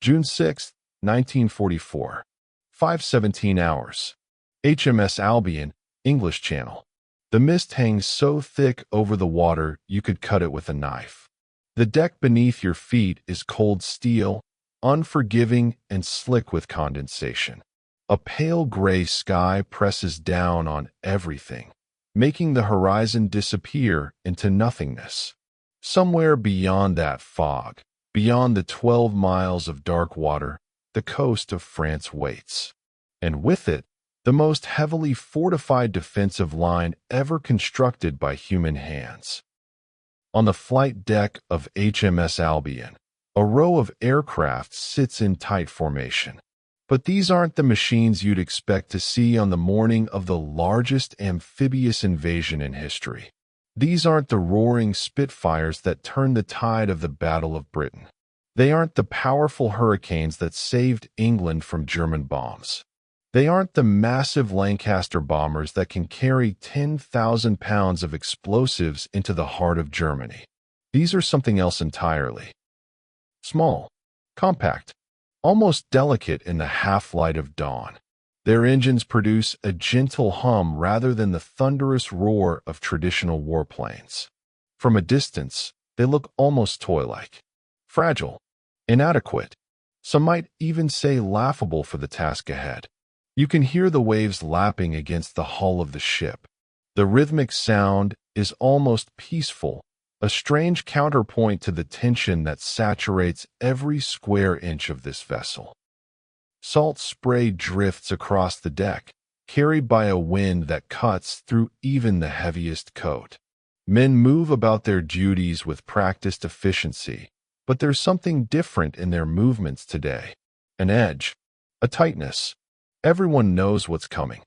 June 6, 1944. 5:17 hours. HMS Albion, English Channel. The mist hangs so thick over the water you could cut it with a knife. The deck beneath your feet is cold steel, unforgiving and slick with condensation. A pale gray sky presses down on everything, making the horizon disappear into nothingness. Somewhere beyond that fog, beyond the 12 miles of dark water, the coast of France waits. And with it, the most heavily fortified defensive line ever constructed by human hands. On the flight deck of HMS Albion, a row of aircraft sits in tight formation. But these aren't the machines you'd expect to see on the morning of the largest amphibious invasion in history. These aren't the roaring Spitfires that turned the tide of the Battle of Britain. They aren't the powerful hurricanes that saved England from German bombs. They aren't the massive Lancaster bombers that can carry 10,000 pounds of explosives into the heart of Germany. These are something else entirely. Small, compact, almost delicate in the half-light of dawn. Their engines produce a gentle hum rather than the thunderous roar of traditional warplanes. From a distance, they look almost toy-like. Fragile, inadequate, some might even say laughable for the task ahead. You can hear the waves lapping against the hull of the ship. The rhythmic sound is almost peaceful, a strange counterpoint to the tension that saturates every square inch of this vessel. Salt spray drifts across the deck, carried by a wind that cuts through even the heaviest coat. Men move about their duties with practiced efficiency, but there's something different in their movements today. An edge, a tightness. Everyone knows what's coming.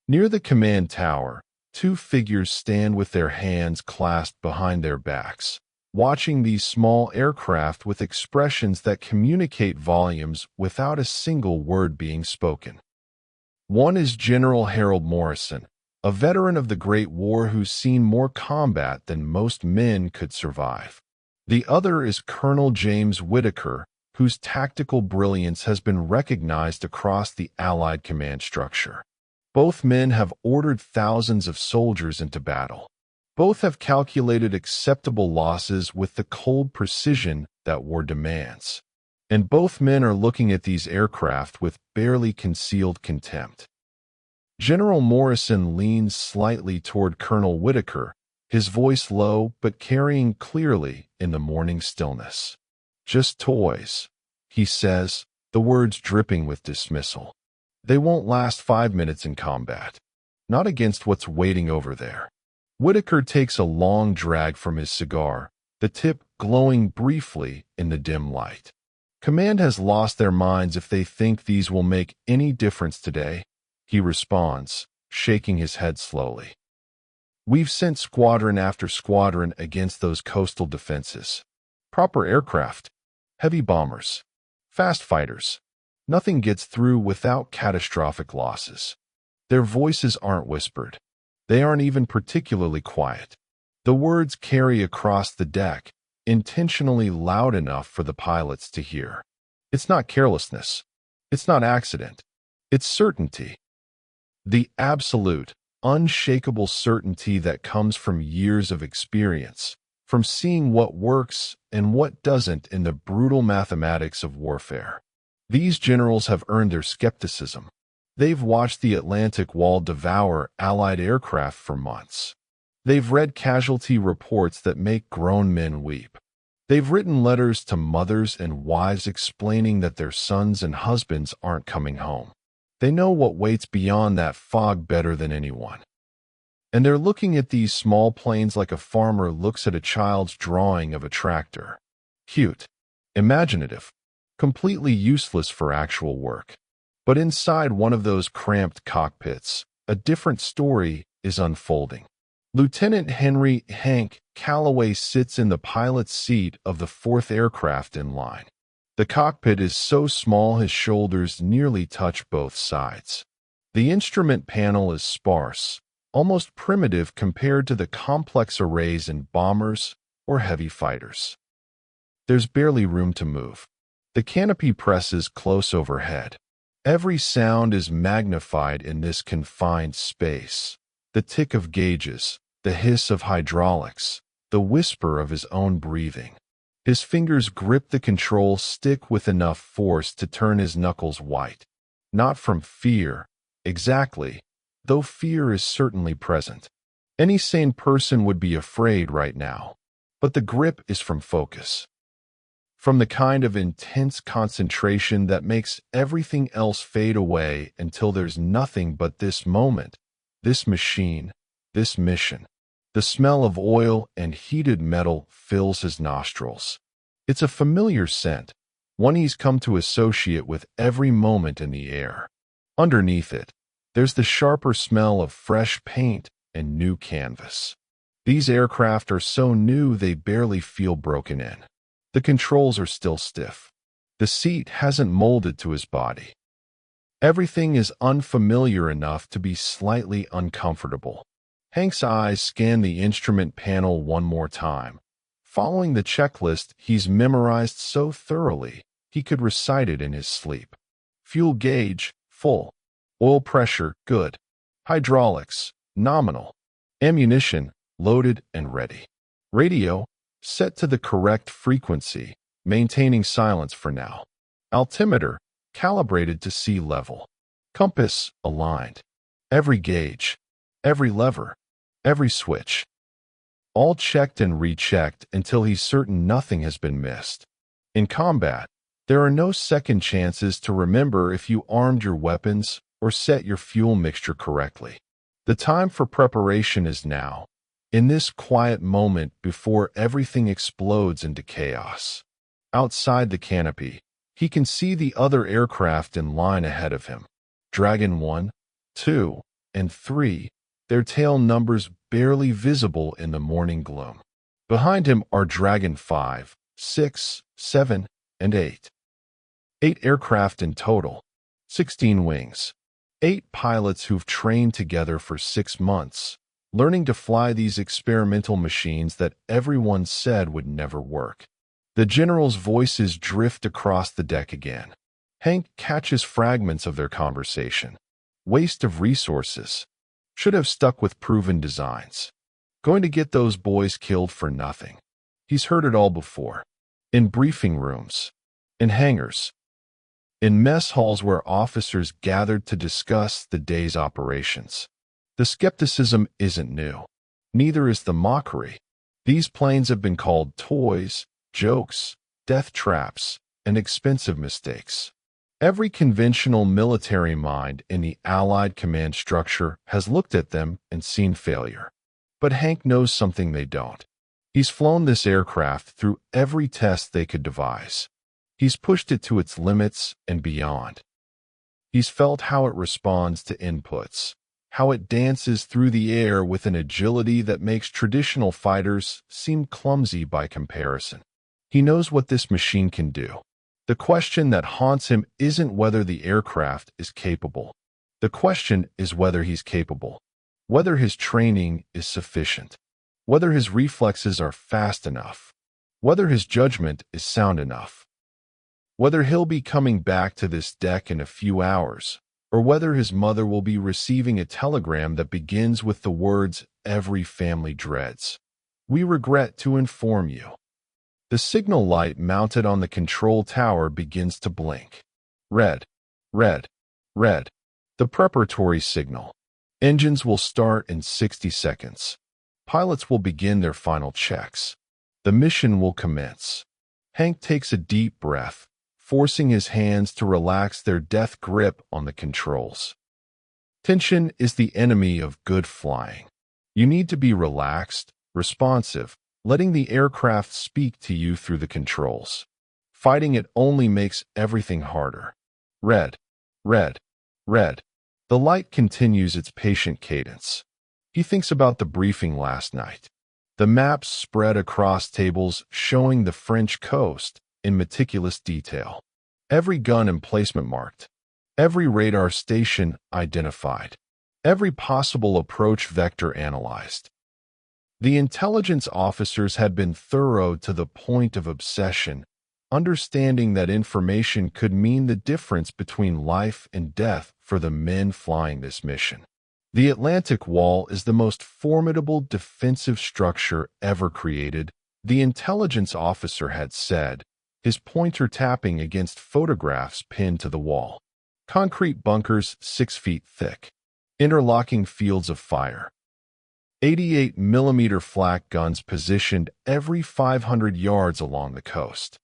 Near the command tower, two figures stand with their hands clasped behind their backs, watching these small aircraft with expressions that communicate volumes without a single word being spoken. One is General Harold Morrison, a veteran of the Great War who's seen more combat than most men could survive. The other is Colonel James Whittaker, whose tactical brilliance has been recognized across the Allied command structure. Both men have ordered thousands of soldiers into battle. Both have calculated acceptable losses with the cold precision that war demands. And both men are looking at these aircraft with barely concealed contempt. General Morrison leans slightly toward Colonel Whittaker, his voice low but carrying clearly in the morning stillness. "Just toys," he says, the words dripping with dismissal. "They won't last 5 minutes in combat. Not against what's waiting over there." Whittaker takes a long drag from his cigar, the tip glowing briefly in the dim light. "Command has lost their minds if they think these will make any difference today," he responds, shaking his head slowly. "We've sent squadron after squadron against those coastal defenses. Proper aircraft, heavy bombers, fast fighters. Nothing gets through without catastrophic losses. Their voices aren't whispered. They aren't even particularly quiet. The words carry across the deck, intentionally loud enough for the pilots to hear. It's not carelessness. It's not accident. It's certainty. The absolute, unshakable certainty that comes from years of experience, from seeing what works and what doesn't in the brutal mathematics of warfare. These generals have earned their skepticism. They've watched the Atlantic Wall devour Allied aircraft for months. They've read casualty reports that make grown men weep. They've written letters to mothers and wives explaining that their sons and husbands aren't coming home. They know what waits beyond that fog better than anyone. And they're looking at these small planes like a farmer looks at a child's drawing of a tractor. Cute, imaginative, completely useless for actual work. But inside one of those cramped cockpits, a different story is unfolding. Lieutenant Henry "Hank" Calloway sits in the pilot's seat of the 4th aircraft in line. The cockpit is so small his shoulders nearly touch both sides. The instrument panel is sparse, almost primitive compared to the complex arrays in bombers or heavy fighters. There's barely room to move. The canopy presses close overhead. Every sound is magnified in this confined space. The tick of gauges, the hiss of hydraulics, the whisper of his own breathing. His fingers grip the control stick with enough force to turn his knuckles white. Not from fear, exactly, though fear is certainly present. Any sane person would be afraid right now. But the grip is from focus. From the kind of intense concentration that makes everything else fade away until there's nothing but this moment, this machine, this mission. The smell of oil and heated metal fills his nostrils. It's a familiar scent, one he's come to associate with every moment in the air. Underneath it, there's the sharper smell of fresh paint and new canvas. These aircraft are so new they barely feel broken in. The controls are still stiff. The seat hasn't molded to his body. Everything is unfamiliar enough to be slightly uncomfortable. Hank's eyes scan the instrument panel one more time, following the checklist he's memorized so thoroughly he could recite it in his sleep. Fuel gauge, full. Oil pressure, good. Hydraulics, nominal. Ammunition, loaded and ready. Radio, set to the correct frequency, maintaining silence for now. Altimeter, calibrated to sea level. Compass, aligned. Every gauge, every lever, every switch. All checked and rechecked until he's certain nothing has been missed. In combat, there are no second chances to remember if you armed your weapons or set your fuel mixture correctly. The time for preparation is now, in this quiet moment before everything explodes into chaos. Outside the canopy, he can see the other aircraft in line ahead of him. Dragon 1, 2, and 3, their tail numbers barely visible in the morning gloom. Behind him are Dragon 5, 6, 7, and 8. 8 aircraft in total, 16 wings. 8 pilots who've trained together for 6 months, learning to fly these experimental machines that everyone said would never work. The general's voices drift across the deck again. Hank catches fragments of their conversation. Waste of resources. Should have stuck with proven designs. Going to get those boys killed for nothing. He's heard it all before. In briefing rooms. In hangars. In mess halls where officers gathered to discuss the day's operations. The skepticism isn't new. Neither is the mockery. These planes have been called toys, jokes, death traps, and expensive mistakes. Every conventional military mind in the Allied command structure has looked at them and seen failure. But Hank knows something they don't. He's flown this aircraft through every test they could devise. He's pushed it to its limits and beyond. He's felt how it responds to inputs, how it dances through the air with an agility that makes traditional fighters seem clumsy by comparison. He knows what this machine can do. The question that haunts him isn't whether the aircraft is capable. The question is whether he's capable, whether his training is sufficient, whether his reflexes are fast enough, whether his judgment is sound enough, whether he'll be coming back to this deck in a few hours, or whether his mother will be receiving a telegram that begins with the words every family dreads. We regret to inform you. The signal light mounted on the control tower begins to blink. Red, red, red. The preparatory signal. Engines will start in 60 seconds. Pilots will begin their final checks. The mission will commence. Hank takes a deep breath, forcing his hands to relax their death grip on the controls. Tension is the enemy of good flying. You need to be relaxed, responsive, letting the aircraft speak to you through the controls. Fighting it only makes everything harder. Red, red, red. The light continues its patient cadence. He thinks about the briefing last night. The maps spread across tables showing the French coast in meticulous detail. Every gun emplacement marked. Every radar station identified. Every possible approach vector analyzed. The intelligence officers had been thorough to the point of obsession, understanding that information could mean the difference between life and death for the men flying this mission. The Atlantic Wall is the most formidable defensive structure ever created, the intelligence officer had said, his pointer tapping against photographs pinned to the wall. Concrete bunkers 6 feet thick. Interlocking fields of fire. 88mm flak guns positioned every 500 yards along the coast.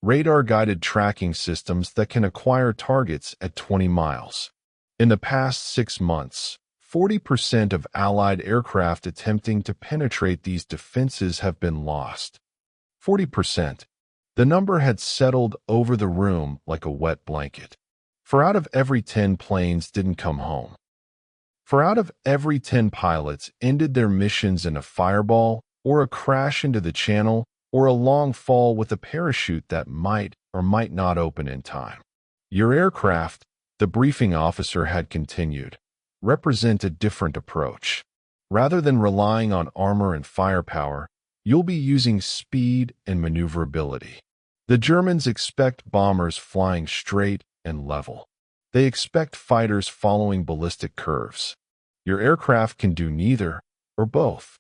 Radar-guided tracking systems that can acquire targets at 20 miles. In the past 6 months, 40% of Allied aircraft attempting to penetrate these defenses have been lost. 40%. The number had settled over the room like a wet blanket. 4 out of every 10 planes didn't come home. 4 out of every 10 pilots ended their missions in a fireball or a crash into the channel or a long fall with a parachute that might or might not open in time. Your aircraft, the briefing officer had continued, represent a different approach. Rather than relying on armor and firepower, you'll be using speed and maneuverability. The Germans expect bombers flying straight and level. They expect fighters following ballistic curves. Your aircraft can do neither or both.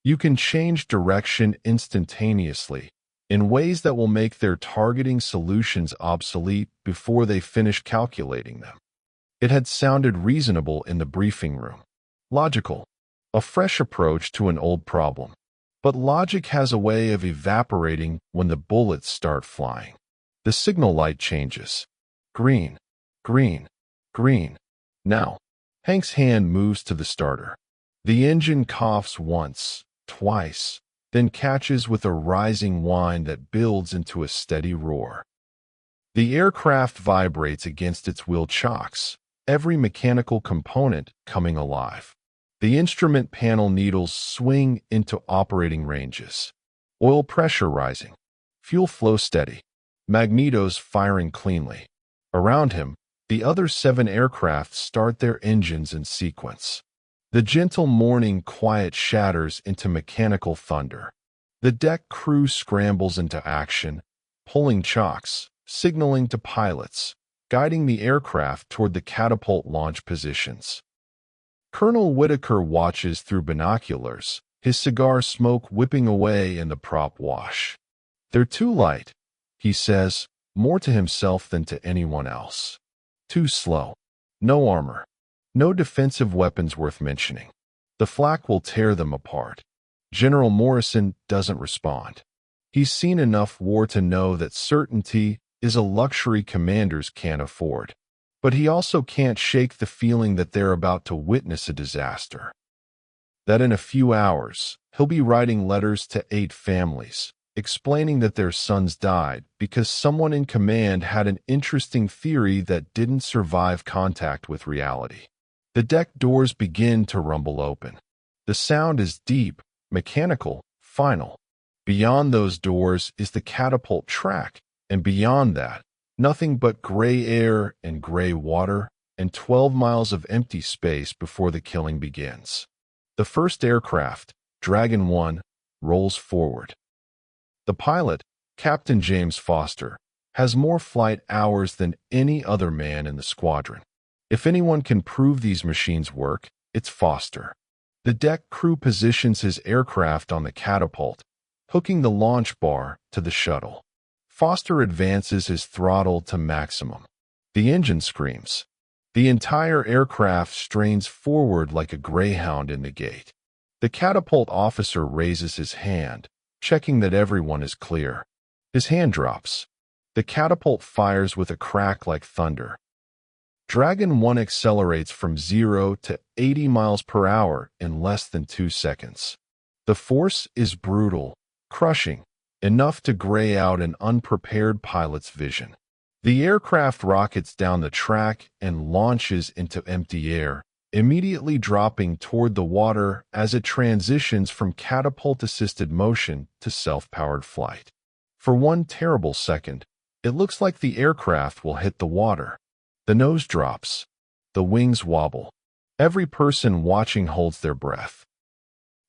You can change direction instantaneously in ways that will make their targeting solutions obsolete before they finish calculating them. It had sounded reasonable in the briefing room. Logical. A fresh approach to an old problem. But logic has a way of evaporating when the bullets start flying. The signal light changes. Green, green, green. Now, Hank's hand moves to the starter. The engine coughs once, twice, then catches with a rising whine that builds into a steady roar. The aircraft vibrates against its wheel chocks, every mechanical component coming alive. The instrument panel needles swing into operating ranges. Oil pressure rising. Fuel flow steady. Magnetos firing cleanly. Around him, the other 7 aircraft start their engines in sequence. The gentle morning quiet shatters into mechanical thunder. The deck crew scrambles into action, pulling chocks, signaling to pilots, guiding the aircraft toward the catapult launch positions. Colonel Whitaker watches through binoculars, his cigar smoke whipping away in the prop wash. "They're too light," he says, more to himself than to anyone else. "Too slow. No armor. No defensive weapons worth mentioning. The flak will tear them apart." General Morrison doesn't respond. He's seen enough war to know that certainty is a luxury commanders can't afford. But he also can't shake the feeling that they're about to witness a disaster. That in a few hours, he'll be writing letters to 8 families, explaining that their sons died because someone in command had an interesting theory that didn't survive contact with reality. The deck doors begin to rumble open. The sound is deep, mechanical, final. Beyond those doors is the catapult track, and beyond that, nothing but gray air and gray water and 12 miles of empty space before the killing begins. The first aircraft, Dragon 1, rolls forward. The pilot, Captain James Foster, has more flight hours than any other man in the squadron. If anyone can prove these machines work, it's Foster. The deck crew positions his aircraft on the catapult, hooking the launch bar to the shuttle. Foster advances his throttle to maximum. The engine screams. The entire aircraft strains forward like a greyhound in the gate. The catapult officer raises his hand, checking that everyone is clear. His hand drops. The catapult fires with a crack like thunder. Dragon 1 accelerates from 0 to 80 miles per hour in less than 2 seconds. The force is brutal, crushing, enough to gray out an unprepared pilot's vision. The aircraft rockets down the track and launches into empty air, immediately dropping toward the water as it transitions from catapult-assisted motion to self-powered flight. For one terrible second, it looks like the aircraft will hit the water. The nose drops. The wings wobble. Every person watching holds their breath.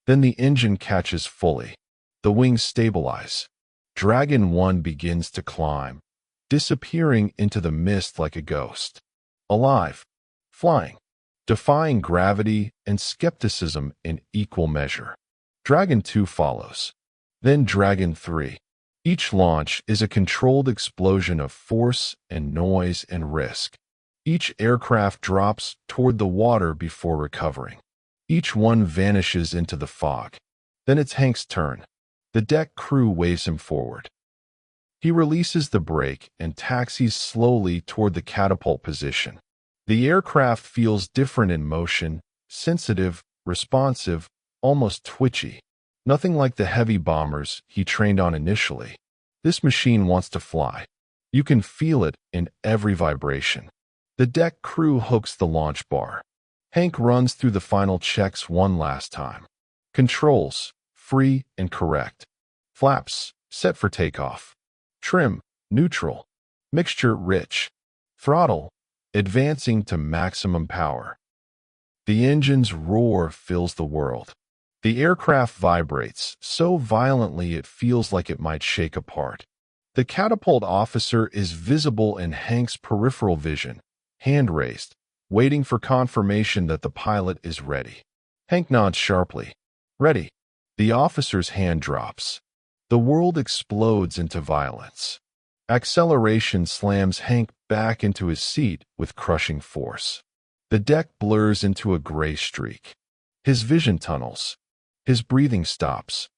Then the engine catches fully. The wings stabilize. Dragon 1 begins to climb, disappearing into the mist like a ghost. Alive, flying, defying gravity and skepticism in equal measure. Dragon 2 follows. Then Dragon 3. Each launch is a controlled explosion of force and noise and risk. Each aircraft drops toward the water before recovering. Each one vanishes into the fog. Then it's Hank's turn. The deck crew waves him forward. He releases the brake and taxis slowly toward the catapult position. The aircraft feels different in motion, sensitive, responsive, almost twitchy. Nothing like the heavy bombers he trained on initially. This machine wants to fly. You can feel it in every vibration. The deck crew hooks the launch bar. Hank runs through the final checks one last time. Controls, free and correct. Flaps, set for takeoff. Trim, neutral. Mixture, rich. Throttle, advancing to maximum power. The engine's roar fills the world. The aircraft vibrates so violently it feels like it might shake apart. The catapult officer is visible in Hank's peripheral vision, hand raised, waiting for confirmation that the pilot is ready. Hank nods sharply. Ready. The officer's hand drops. The world explodes into violence. Acceleration slams Hank back into his seat with crushing force. The deck blurs into a gray streak. His vision tunnels. His breathing stops.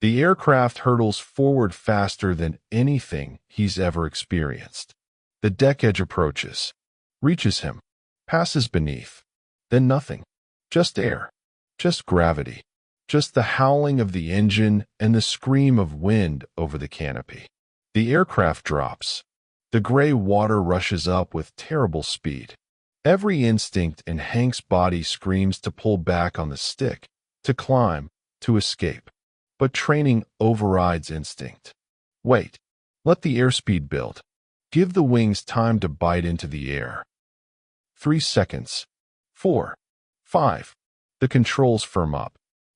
The aircraft hurtles forward faster than anything he's ever experienced. The deck edge approaches, reaches him, passes beneath. Then nothing. Just air. Just gravity. Just the howling of the engine and the scream of wind over the canopy. The aircraft drops. The gray water rushes up with terrible speed. Every instinct in Hank's body screams to pull back on the stick, to climb, to escape. But training overrides instinct. Wait. Let the airspeed build. Give the wings time to bite into the air. 3 seconds. 4. 5. The controls firm up.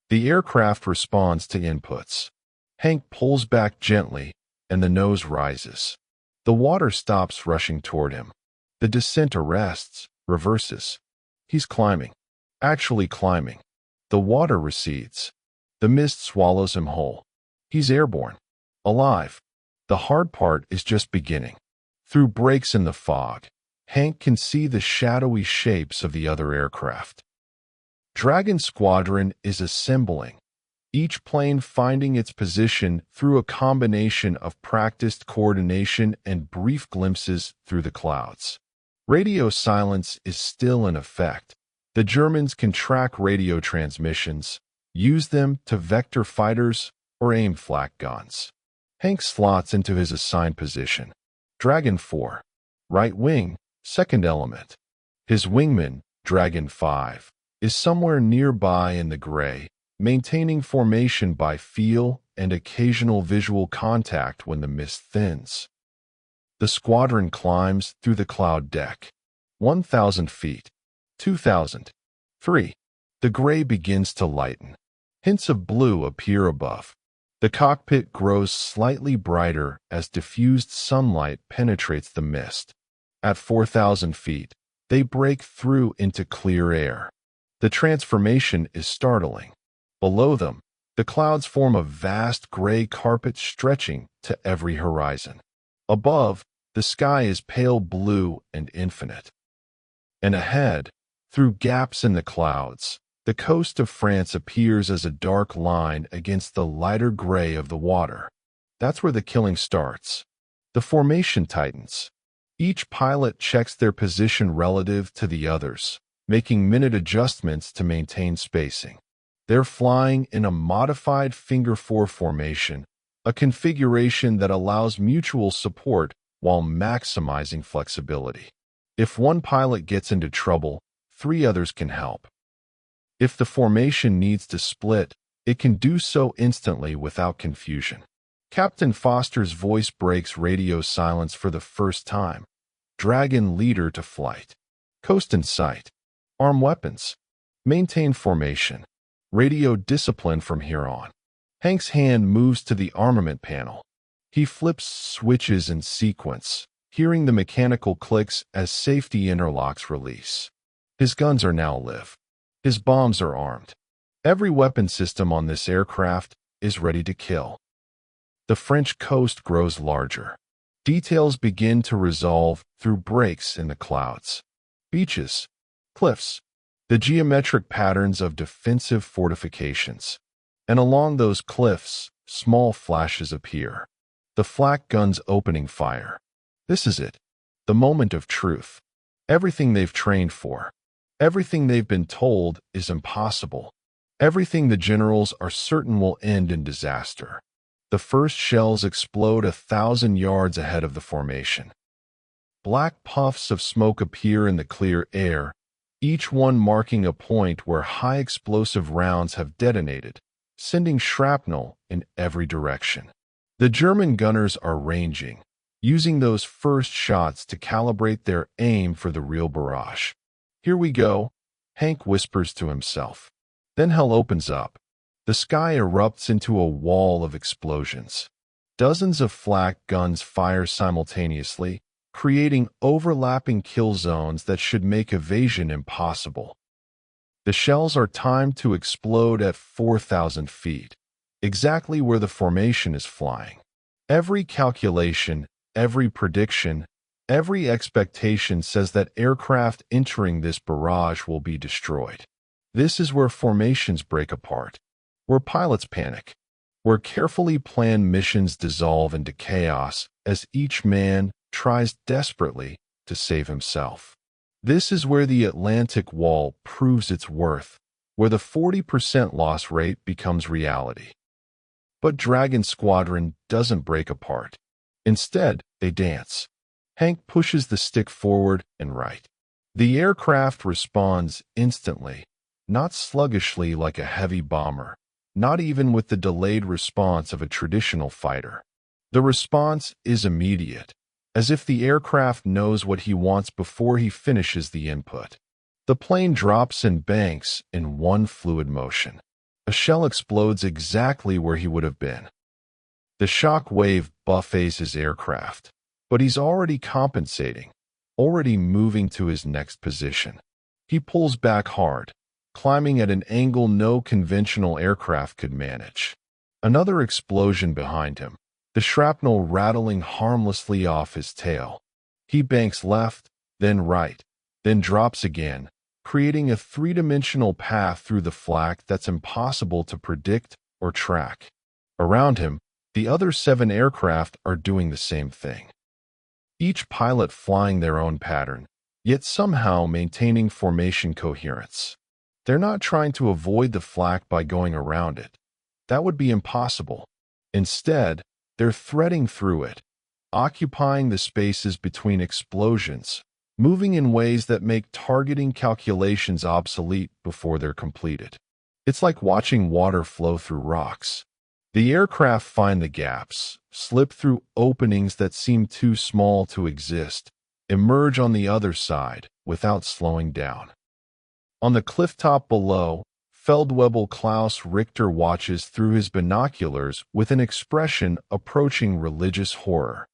The aircraft responds to inputs. Hank pulls back gently, and the nose rises. The water stops rushing toward him. The descent arrests, reverses. He's climbing. Actually climbing. The water recedes. The mist swallows him whole. He's airborne. Alive. The hard part is just beginning. Through breaks in the fog, Hank can see the shadowy shapes of the other aircraft. Dragon Squadron is assembling, each plane finding its position through a combination of practiced coordination and brief glimpses through the clouds. Radio silence is still in effect. The Germans can track radio transmissions, use them to vector fighters or aim flak guns. Hank slots into his assigned position. Dragon 4, right wing, second element. His wingman, Dragon 5, is somewhere nearby in the gray, maintaining formation by feel and occasional visual contact when the mist thins. The squadron climbs through the cloud deck. 1,000 feet. 2,000. 3. The gray begins to lighten. Hints of blue appear above. The cockpit grows slightly brighter as diffused sunlight penetrates the mist. At 4,000 feet, they break through into clear air. The transformation is startling. Below them, the clouds form a vast gray carpet stretching to every horizon. Above, the sky is pale blue and infinite. And ahead, through gaps in the clouds, the coast of France appears as a dark line against the lighter gray of the water. That's where the killing starts. The formation tightens. Each pilot checks their position relative to the others, making minute adjustments to maintain spacing. They're flying in a modified finger four formation, a configuration that allows mutual support while maximizing flexibility. If one pilot gets into trouble, 3 others can help. If the formation needs to split, it can do so instantly without confusion. Captain Foster's voice breaks radio silence for the first time. Dragon leader to flight. Coast in sight. Arm weapons. Maintain formation. Radio discipline from here on. Hank's hand moves to the armament panel. He flips switches in sequence, hearing the mechanical clicks as safety interlocks release. His guns are now live. His bombs are armed. Every weapon system on this aircraft is ready to kill. The French coast grows larger. Details begin to resolve through breaks in the clouds. Beaches, cliffs, the geometric patterns of defensive fortifications. And along those cliffs, small flashes appear. The flak guns opening fire. This is it. The moment of truth. Everything they've trained for. Everything they've been told is impossible. Everything the generals are certain will end in disaster. The first shells explode 1,000 yards ahead of the formation. Black puffs of smoke appear in the clear air, each one marking a point where high explosive rounds have detonated, sending shrapnel in every direction. The German gunners are ranging, using those first shots to calibrate their aim for the real barrage. "Here we go," Hank whispers to himself. Then hell opens up. The sky erupts into a wall of explosions. Dozens of flak guns fire simultaneously, creating overlapping kill zones that should make evasion impossible. The shells are timed to explode at 4,000 feet, exactly where the formation is flying. Every calculation, every prediction, every expectation says that aircraft entering this barrage will be destroyed. This is where formations break apart, where pilots panic, where carefully planned missions dissolve into chaos as each man tries desperately to save himself. This is where the Atlantic Wall proves its worth, where the 40% loss rate becomes reality. But Dragon Squadron doesn't break apart. Instead, they dance. Hank pushes the stick forward and right. The aircraft responds instantly, not sluggishly like a heavy bomber, not even with the delayed response of a traditional fighter. The response is immediate, as if the aircraft knows what he wants before he finishes the input. The plane drops and banks in one fluid motion. A shell explodes exactly where he would have been. The shock wave buffets his aircraft, but he's already compensating, already moving to his next position. He pulls back hard, climbing at an angle no conventional aircraft could manage. Another explosion behind him, the shrapnel rattling harmlessly off his tail. He banks left, then right, then drops again, creating a three-dimensional path through the flak that's impossible to predict or track. Around him, the other 7 aircraft are doing the same thing. Each pilot flying their own pattern, yet somehow maintaining formation coherence. They're not trying to avoid the flak by going around it. That would be impossible. Instead, they're threading through it, occupying the spaces between explosions, moving in ways that make targeting calculations obsolete before they're completed. It's like watching water flow through rocks. The aircraft find the gaps, slip through openings that seem too small to exist, emerge on the other side without slowing down. On the clifftop below, Feldwebel Klaus Richter watches through his binoculars with an expression approaching religious horror.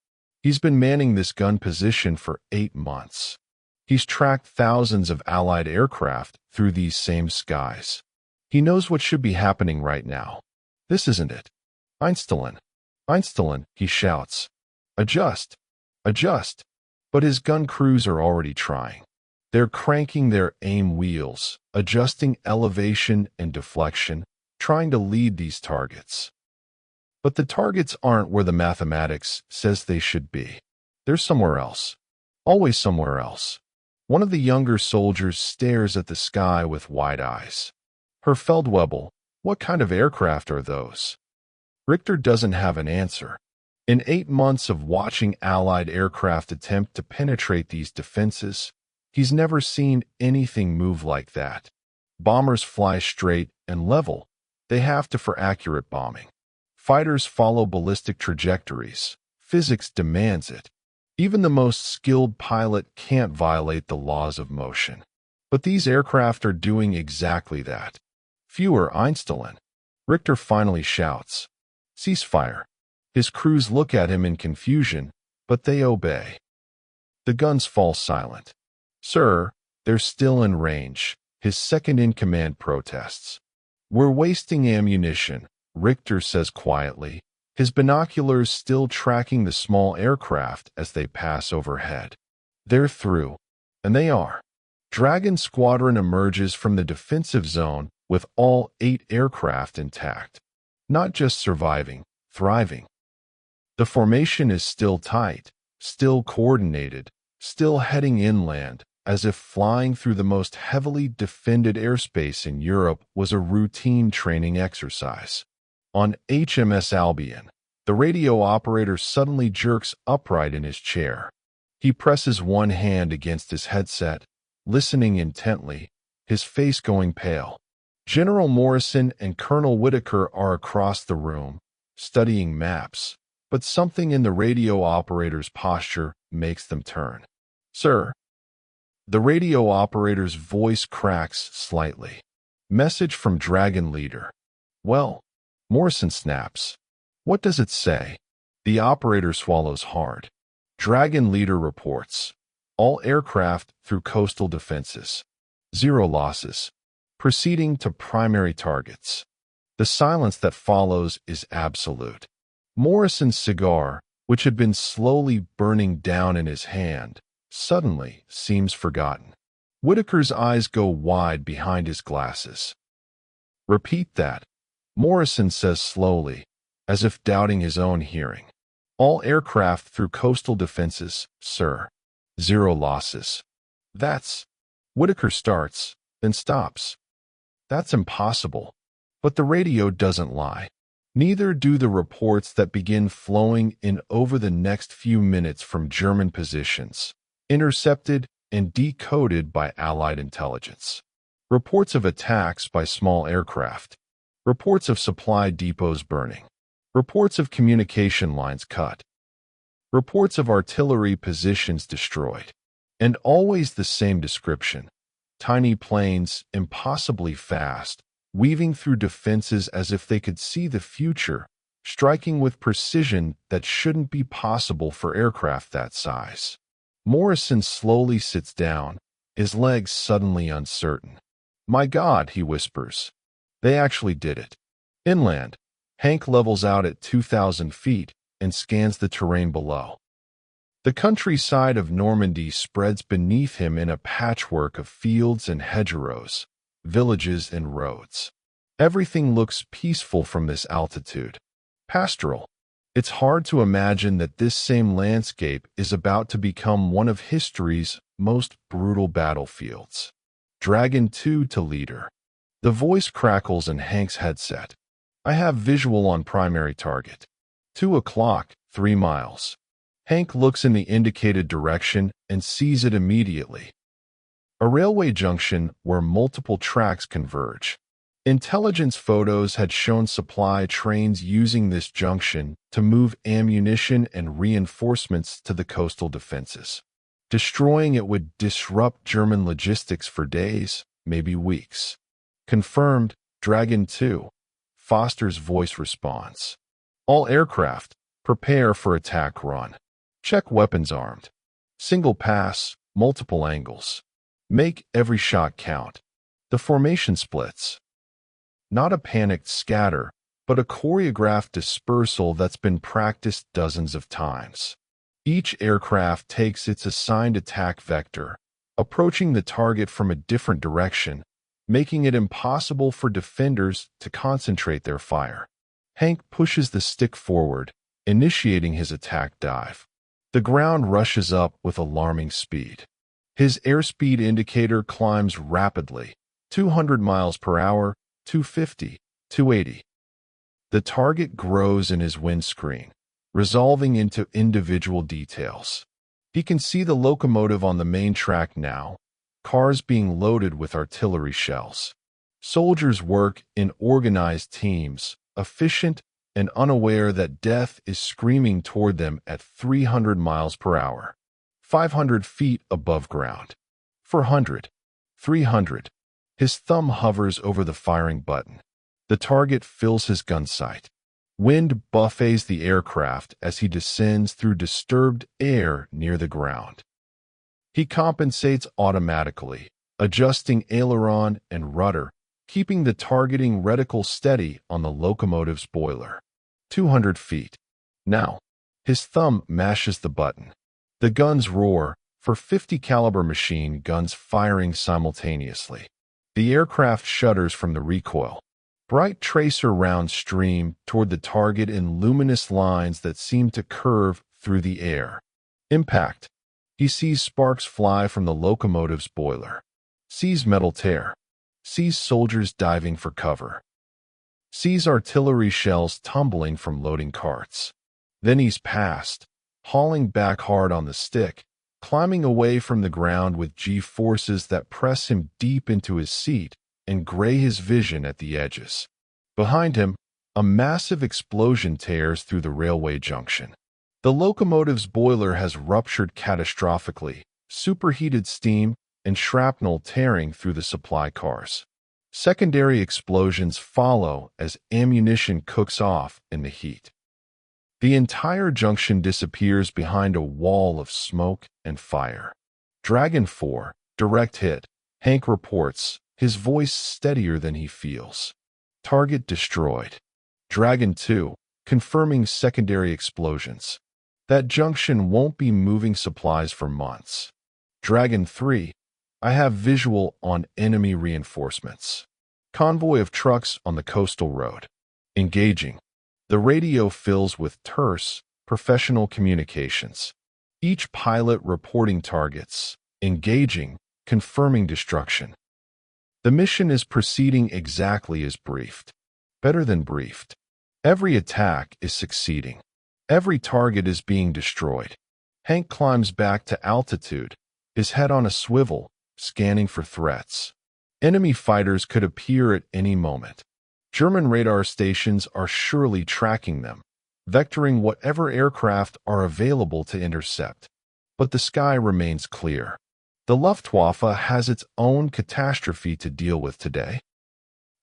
He's been manning this gun position for 8 months. He's tracked thousands of Allied aircraft through these same skies. He knows what should be happening right now. This isn't it. Einstellen. Einstellen, he shouts. Adjust. Adjust. But his gun crews are already trying. They're cranking their aim wheels, adjusting elevation and deflection, trying to lead these targets. But the targets aren't where the mathematics says they should be. They're somewhere else. Always somewhere else. One of the younger soldiers stares at the sky with wide eyes. Herr Feldwebel, what kind of aircraft are those? Richter doesn't have an answer. In 8 months of watching Allied aircraft attempt to penetrate these defenses, he's never seen anything move like that. Bombers fly straight and level. They have to for accurate bombing. Fighters follow ballistic trajectories. Physics demands it. Even the most skilled pilot can't violate the laws of motion. But these aircraft are doing exactly that. Fewer Einstellen. Richter finally shouts. Ceasefire. His crews look at him in confusion, but they obey. The guns fall silent. "Sir, they're still in range," his second-in-command protests. "We're wasting ammunition," Richter says quietly, his binoculars still tracking the small aircraft as they pass overhead. They're through. And they are. Dragon Squadron emerges from the defensive zone with all 8 aircraft intact. Not just surviving, thriving. The formation is still tight, still coordinated, still heading inland, as if flying through the most heavily defended airspace in Europe was a routine training exercise. On HMS Albion, the radio operator suddenly jerks upright in his chair. He presses one hand against his headset, listening intently, his face going pale. General Morrison and Colonel Whitaker are across the room, studying maps, but something in the radio operator's posture makes them turn. "Sir." The radio operator's voice cracks slightly. "Message from Dragon Leader." "Well," Morrison snaps. "What does it say?" The operator swallows hard. Dragon Leader reports. "All aircraft through coastal defenses. 0 losses. Proceeding to primary targets." The silence that follows is absolute. Morrison's cigar, which had been slowly burning down in his hand, suddenly seems forgotten. Whitaker's eyes go wide behind his glasses. "Repeat that," Morrison says slowly, as if doubting his own hearing. "All aircraft through coastal defenses, sir. 0 losses." "That's..." Whitaker starts, then stops. "That's impossible." But the radio doesn't lie. Neither do the reports that begin flowing in over the next few minutes from German positions, intercepted and decoded by Allied intelligence. Reports of attacks by small aircraft. Reports of supply depots burning. Reports of communication lines cut. Reports of artillery positions destroyed. And always the same description. Tiny planes, impossibly fast, weaving through defenses as if they could see the future, striking with precision that shouldn't be possible for aircraft that size. Morrison slowly sits down, his legs suddenly uncertain. "My God," he whispers. "They actually did it." Inland, Hank levels out at 2,000 feet and scans the terrain below. The countryside of Normandy spreads beneath him in a patchwork of fields and hedgerows, villages and roads. Everything looks peaceful from this altitude. Pastoral. It's hard to imagine that this same landscape is about to become one of history's most brutal battlefields. Dragon 2 to leader. The voice crackles in Hank's headset. "I have visual on primary target. 2 o'clock, 3 miles. Hank looks in the indicated direction and sees it immediately. A railway junction where multiple tracks converge. Intelligence photos had shown supply trains using this junction to move ammunition and reinforcements to the coastal defenses. Destroying it would disrupt German logistics for days, maybe weeks. Confirmed, Dragon 2. Foster's voice responds. "All aircraft, prepare for attack run. Check weapons armed. Single pass, multiple angles. Make every shot count." The formation splits. Not a panicked scatter, but a choreographed dispersal that's been practiced dozens of times. Each aircraft takes its assigned attack vector, approaching the target from a different direction, making it impossible for defenders to concentrate their fire. Hank pushes the stick forward, initiating his attack dive. The ground rushes up with alarming speed. His airspeed indicator climbs rapidly, 200 miles per hour, 250, 280. The target grows in his windscreen, resolving into individual details. He can see the locomotive on the main track now, cars being loaded with artillery shells. Soldiers work in organized teams, efficient and unaware that death is screaming toward them at 300 miles per hour, 500 feet above ground. 400, 300. His thumb hovers over the firing button. The target fills his gun sight. Wind buffets the aircraft as he descends through disturbed air near the ground. He compensates automatically, adjusting aileron and rudder, keeping the targeting reticle steady on the locomotive's boiler. 200 feet. Now, his thumb mashes the button. The guns roar, for 50 caliber machine guns firing simultaneously. The aircraft shudders from the recoil. Bright tracer rounds stream toward the target in luminous lines that seem to curve through the air. Impact. He sees sparks fly from the locomotive's boiler. Sees metal tear. Sees soldiers diving for cover. Sees artillery shells tumbling from loading carts. Then he's past, hauling back hard on the stick, climbing away from the ground with G-forces that press him deep into his seat and gray his vision at the edges. Behind him, a massive explosion tears through the railway junction. The locomotive's boiler has ruptured catastrophically, superheated steam and shrapnel tearing through the supply cars. Secondary explosions follow as ammunition cooks off in the heat. The entire junction disappears behind a wall of smoke and fire. Dragon 4, direct hit. Hank reports, his voice steadier than he feels. Target destroyed. Dragon 2, confirming secondary explosions. That junction won't be moving supplies for months. Dragon 3, I have visual on enemy reinforcements. Convoy of trucks on the coastal road. Engaging. The radio fills with terse, professional communications. Each pilot reporting targets. Engaging, confirming destruction. The mission is proceeding exactly as briefed. Better than briefed. Every attack is succeeding. Every target is being destroyed. Hank climbs back to altitude, his head on a swivel, scanning for threats. Enemy fighters could appear at any moment. German radar stations are surely tracking them, vectoring whatever aircraft are available to intercept. But the sky remains clear. The Luftwaffe has its own catastrophe to deal with today.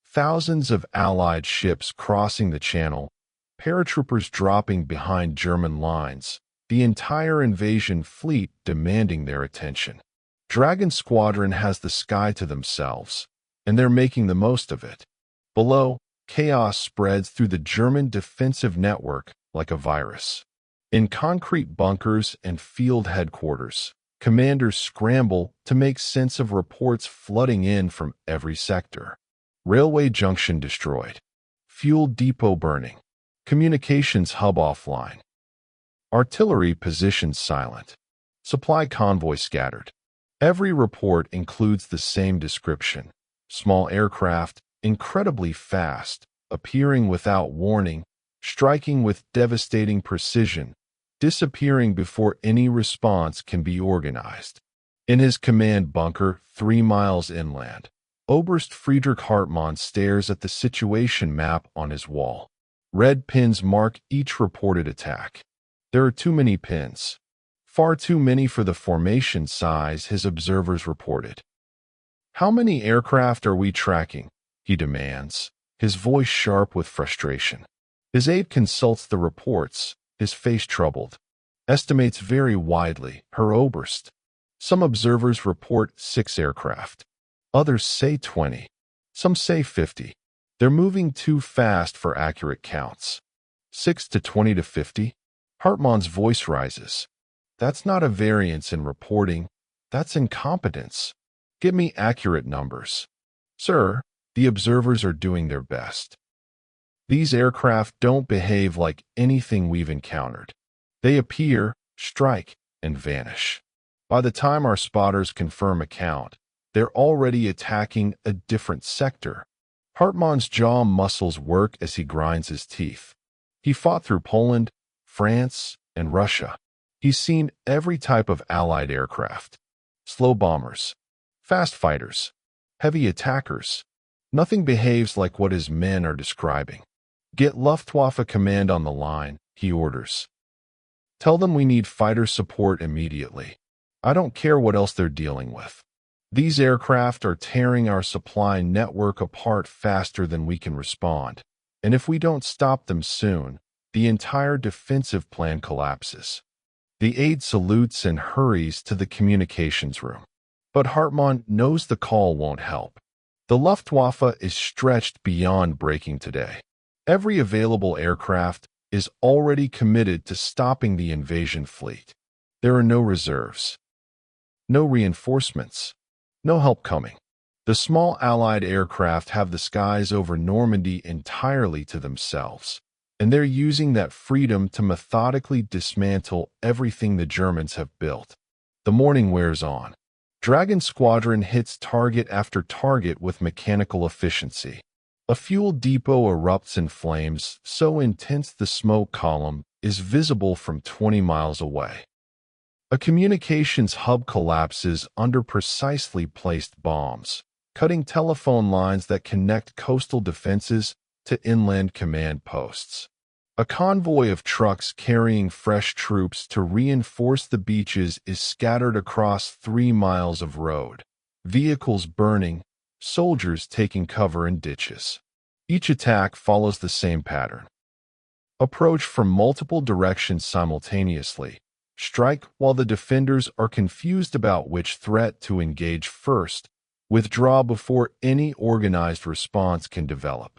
Thousands of Allied ships crossing the Channel, paratroopers dropping behind German lines, the entire invasion fleet demanding their attention. Dragon Squadron has the sky to themselves, and they're making the most of it. Below, chaos spreads through the German defensive network like a virus. In concrete bunkers and field headquarters, commanders scramble to make sense of reports flooding in from every sector. Railway junction destroyed. Fuel depot burning. Communications hub offline. Artillery positions silent. Supply convoy scattered. Every report includes the same description. Small aircraft, incredibly fast, appearing without warning, striking with devastating precision, disappearing before any response can be organized. In his command bunker, 3 miles inland, Oberst Friedrich Hartmann stares at the situation map on his wall. Red pins mark each reported attack. There are too many pins. Far too many for the formation size his observers reported. How many aircraft are we tracking? He demands, his voice sharp with frustration. His aide consults the reports, his face troubled. Estimates vary widely, Herr Oberst. Some observers report 6 aircraft. Others say 20. Some say 50. They're moving too fast for accurate counts. 6 to 20 to 50? Hartmann's voice rises. That's not a variance in reporting. That's incompetence. Give me accurate numbers. Sir, the observers are doing their best. These aircraft don't behave like anything we've encountered. They appear, strike, and vanish. By the time our spotters confirm a count, they're already attacking a different sector. Hartmann's jaw muscles work as he grinds his teeth. He fought through Poland, France, and Russia. He's seen every type of Allied aircraft. Slow bombers, fast fighters, heavy attackers. Nothing behaves like what his men are describing. Get Luftwaffe command on the line, he orders. Tell them we need fighter support immediately. I don't care what else they're dealing with. These aircraft are tearing our supply network apart faster than we can respond. And if we don't stop them soon, the entire defensive plan collapses. The aide salutes and hurries to the communications room. But Hartmann knows the call won't help. The Luftwaffe is stretched beyond breaking today. Every available aircraft is already committed to stopping the invasion fleet. There are no reserves, no reinforcements, no help coming. The small Allied aircraft have the skies over Normandy entirely to themselves, and they're using that freedom to methodically dismantle everything the Germans have built. The morning wears on. Dragon Squadron hits target after target with mechanical efficiency. A fuel depot erupts in flames so intense the smoke column is visible from 20 miles away. A communications hub collapses under precisely placed bombs, cutting telephone lines that connect coastal defenses to inland command posts. A convoy of trucks carrying fresh troops to reinforce the beaches is scattered across 3 miles of road, vehicles burning, soldiers taking cover in ditches. Each attack follows the same pattern. Approach from multiple directions simultaneously. Strike while the defenders are confused about which threat to engage first. Withdraw before any organized response can develop.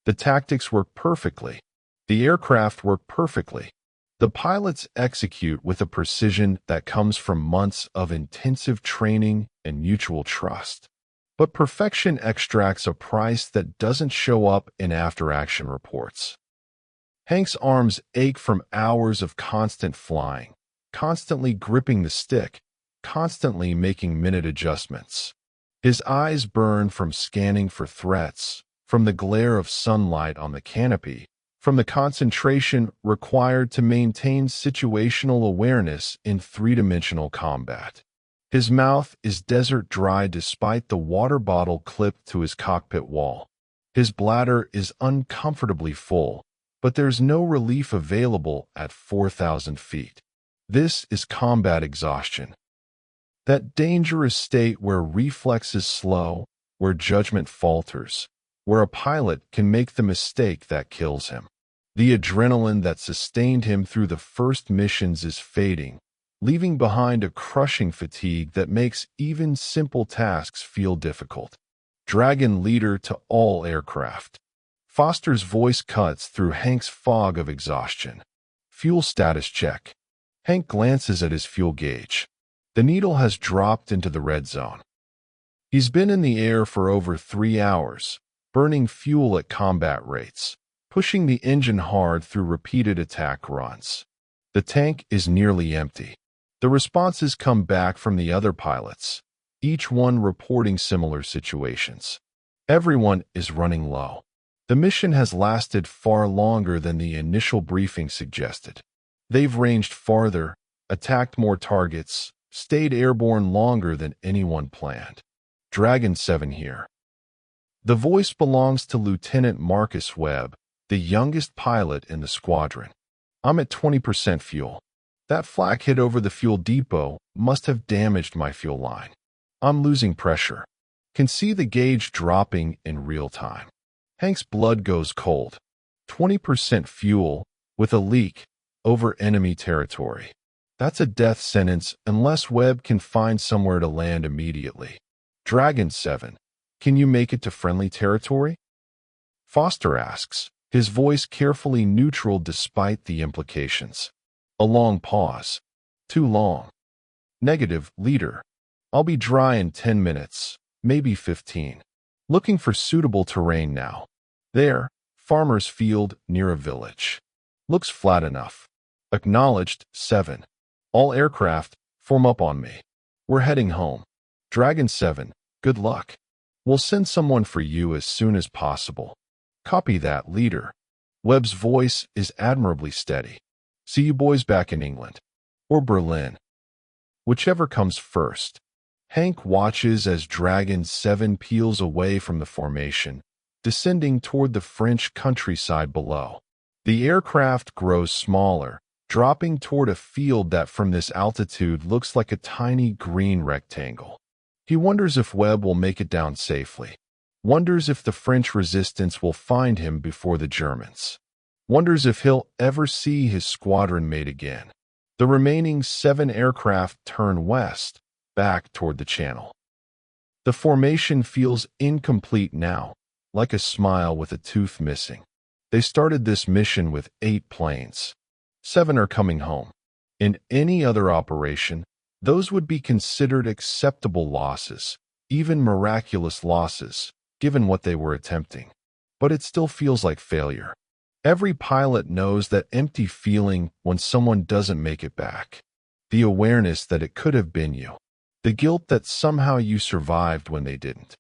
The tactics work perfectly. The aircraft work perfectly. The pilots execute with a precision that comes from months of intensive training and mutual trust. But perfection extracts a price that doesn't show up in after-action reports. Hank's arms ache from hours of constant flying, constantly gripping the stick, constantly making minute adjustments. His eyes burn from scanning for threats, from the glare of sunlight on the canopy, from the concentration required to maintain situational awareness in three-dimensional combat. His mouth is desert dry despite the water bottle clipped to his cockpit wall. His bladder is uncomfortably full, but there's no relief available at 4,000 feet. This is combat exhaustion. That dangerous state where reflexes slow, where judgment falters, where a pilot can make the mistake that kills him. The adrenaline that sustained him through the first missions is fading, leaving behind a crushing fatigue that makes even simple tasks feel difficult. Dragon leader to all aircraft. Foster's voice cuts through Hank's fog of exhaustion. Fuel status check. Hank glances at his fuel gauge. The needle has dropped into the red zone. He's been in the air for over 3 hours, burning fuel at combat rates, pushing the engine hard through repeated attack runs. The tank is nearly empty. The responses come back from the other pilots, each one reporting similar situations. Everyone is running low. The mission has lasted far longer than the initial briefing suggested. They've ranged farther, attacked more targets, stayed airborne longer than anyone planned. Dragon 7 here. The voice belongs to Lieutenant Marcus Webb, the youngest pilot in the squadron. I'm at 20% fuel. That flak hit over the fuel depot must have damaged my fuel line. I'm losing pressure. Can see the gauge dropping in real time. Hank's blood goes cold. 20% fuel with a leak over enemy territory. That's a death sentence unless Webb can find somewhere to land immediately. Dragon 7, can you make it to friendly territory? Foster asks, his voice carefully neutral despite the implications. A long pause. Too long. Negative, leader. I'll be dry in 10 minutes, maybe 15. Looking for suitable terrain now. There, farmer's field near a village. Looks flat enough. Acknowledged, 7. All aircraft, form up on me. We're heading home. Dragon 7, good luck. We'll send someone for you as soon as possible. Copy that, leader. Webb's voice is admirably steady. See you boys back in England. Or Berlin. Whichever comes first. Hank watches as Dragon 7 peels away from the formation, descending toward the French countryside below. The aircraft grows smaller, dropping toward a field that from this altitude looks like a tiny green rectangle. He wonders if Webb will make it down safely. Wonders if the French resistance will find him before the Germans. Wonders if he'll ever see his squadron mate again. The remaining 7 aircraft turn west, back toward the channel. The formation feels incomplete now, like a smile with a tooth missing. They started this mission with 8 planes. 7 are coming home. In any other operation, those would be considered acceptable losses, even miraculous losses, given what they were attempting. But it still feels like failure. Every pilot knows that empty feeling when someone doesn't make it back. The awareness that it could have been you. The guilt that somehow you survived when they didn't.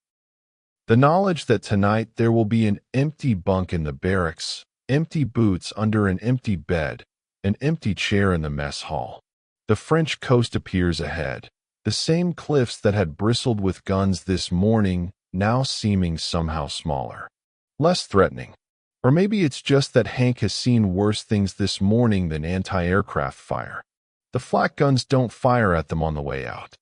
The knowledge that tonight there will be an empty bunk in the barracks, empty boots under an empty bed, an empty chair in the mess hall. The French coast appears ahead. The same cliffs that had bristled with guns this morning, now seeming somehow smaller. Less threatening. Or maybe it's just that Hank has seen worse things this morning than anti-aircraft fire. The flak guns don't fire at them on the way out.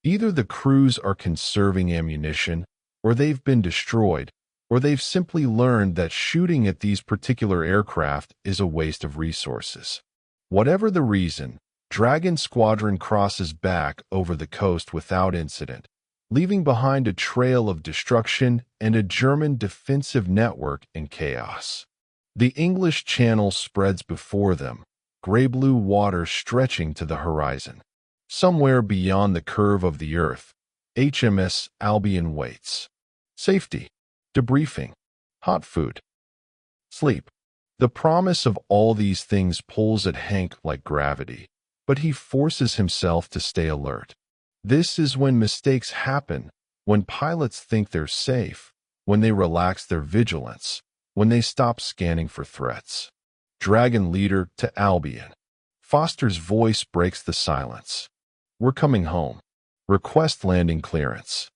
Either the crews are conserving ammunition, or they've been destroyed, or they've simply learned that shooting at these particular aircraft is a waste of resources. Whatever the reason, Dragon Squadron crosses back over the coast without incident, leaving behind a trail of destruction and a German defensive network in chaos. The English Channel spreads before them, gray-blue water stretching to the horizon. Somewhere beyond the curve of the Earth, HMS Albion waits. Safety, debriefing, hot food, sleep. The promise of all these things pulls at Hank like gravity, but he forces himself to stay alert. This is when mistakes happen, when pilots think they're safe, when they relax their vigilance, when they stop scanning for threats. Dragon Leader to Albion. Foster's voice breaks the silence. We're coming home. Request landing clearance.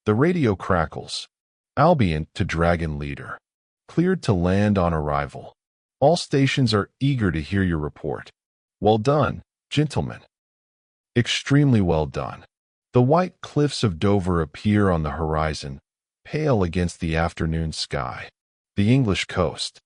The radio crackles. Albion to Dragon Leader. Cleared to land on arrival. All stations are eager to hear your report. Well done, gentlemen. Extremely well done. The white cliffs of Dover appear on the horizon, pale against the afternoon sky. The English coast.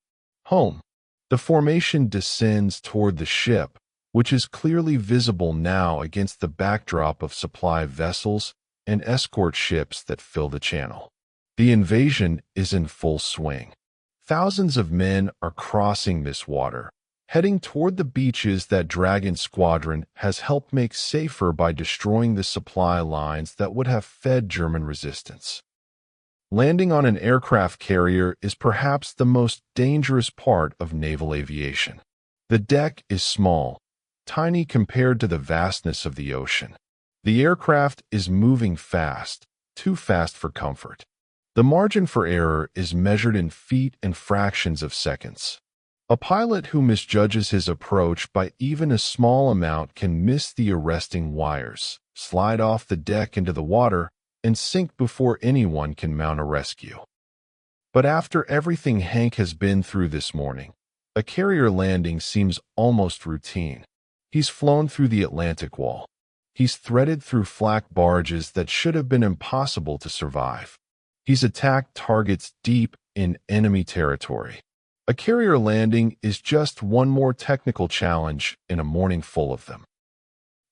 Home. The formation descends toward the ship, which is clearly visible now against the backdrop of supply vessels and escort ships that fill the channel. The invasion is in full swing. Thousands of men are crossing this water, heading toward the beaches that Dragon Squadron has helped make safer by destroying the supply lines that would have fed German resistance. Landing on an aircraft carrier is perhaps the most dangerous part of naval aviation. The deck is small, tiny compared to the vastness of the ocean. The aircraft is moving fast, too fast for comfort. The margin for error is measured in feet and fractions of seconds. A pilot who misjudges his approach by even a small amount can miss the arresting wires, slide off the deck into the water, and sink before anyone can mount a rescue. But after everything Hank has been through this morning, a carrier landing seems almost routine. He's flown through the Atlantic Wall. He's threaded through flak barges that should have been impossible to survive. He's attacked targets deep in enemy territory. A carrier landing is just one more technical challenge in a morning full of them.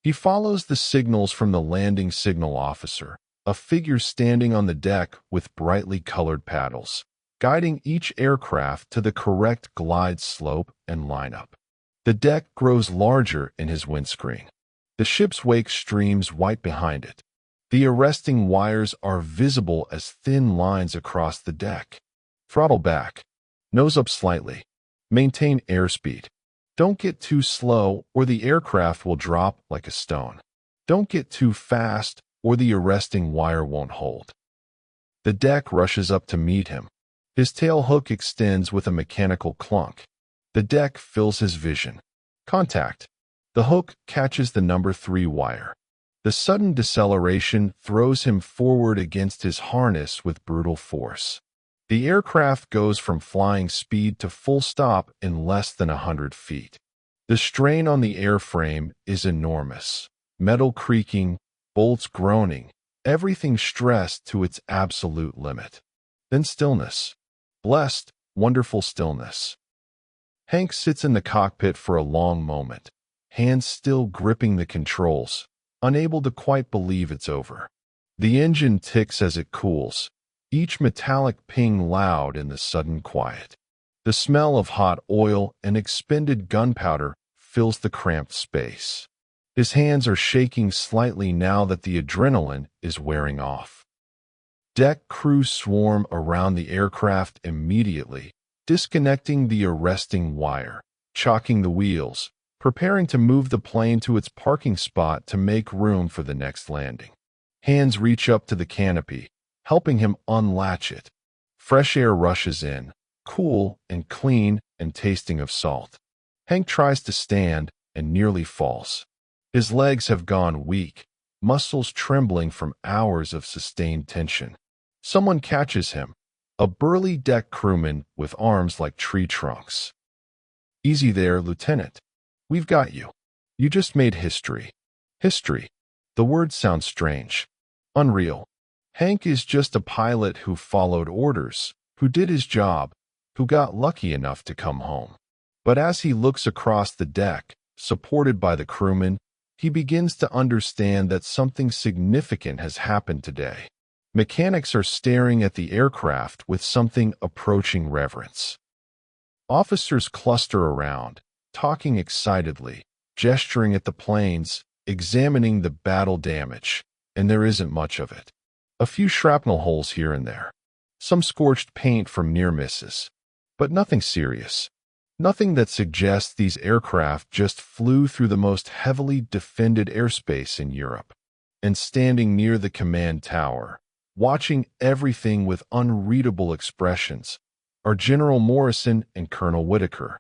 He follows the signals from the landing signal officer, a figure standing on the deck with brightly colored paddles, guiding each aircraft to the correct glide slope and lineup. The deck grows larger in his windscreen. The ship's wake streams white behind it. The arresting wires are visible as thin lines across the deck. Throttle back. Nose up slightly. Maintain airspeed. Don't get too slow or the aircraft will drop like a stone. Don't get too fast or the arresting wire won't hold. The deck rushes up to meet him. His tail hook extends with a mechanical clunk. The deck fills his vision. Contact. The hook catches the number 3 wire. The sudden deceleration throws him forward against his harness with brutal force. The aircraft goes from flying speed to full stop in less than 100 feet. The strain on the airframe is enormous. Metal creaking, bolts groaning, everything stressed to its absolute limit. Then stillness. Blessed, wonderful stillness. Hank sits in the cockpit for a long moment, hands still gripping the controls, unable to quite believe it's over. The engine ticks as it cools, each metallic ping loud in the sudden quiet. The smell of hot oil and expended gunpowder fills the cramped space. His hands are shaking slightly now that the adrenaline is wearing off. Deck crew swarm around the aircraft immediately, disconnecting the arresting wire, chalking the wheels, preparing to move the plane to its parking spot to make room for the next landing. Hands reach up to the canopy, helping him unlatch it. Fresh air rushes in, cool and clean and tasting of salt. Hank tries to stand and nearly falls. His legs have gone weak, muscles trembling from hours of sustained tension. Someone catches him, a burly deck crewman with arms like tree trunks. "Easy there, Lieutenant. We've got you. You just made history." History. The word sounds strange. Unreal. Hank is just a pilot who followed orders, who did his job, who got lucky enough to come home. But as he looks across the deck, supported by the crewmen, he begins to understand that something significant has happened today. Mechanics are staring at the aircraft with something approaching reverence. Officers cluster around, talking excitedly, gesturing at the planes, examining the battle damage, and there isn't much of it. A few shrapnel holes here and there, some scorched paint from near misses, but nothing serious. Nothing that suggests these aircraft just flew through the most heavily defended airspace in Europe. And standing near the command tower, watching everything with unreadable expressions, are General Morrison and Colonel Whitaker,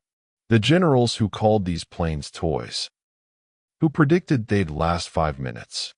the generals who called these planes toys, who predicted they'd last 5 minutes,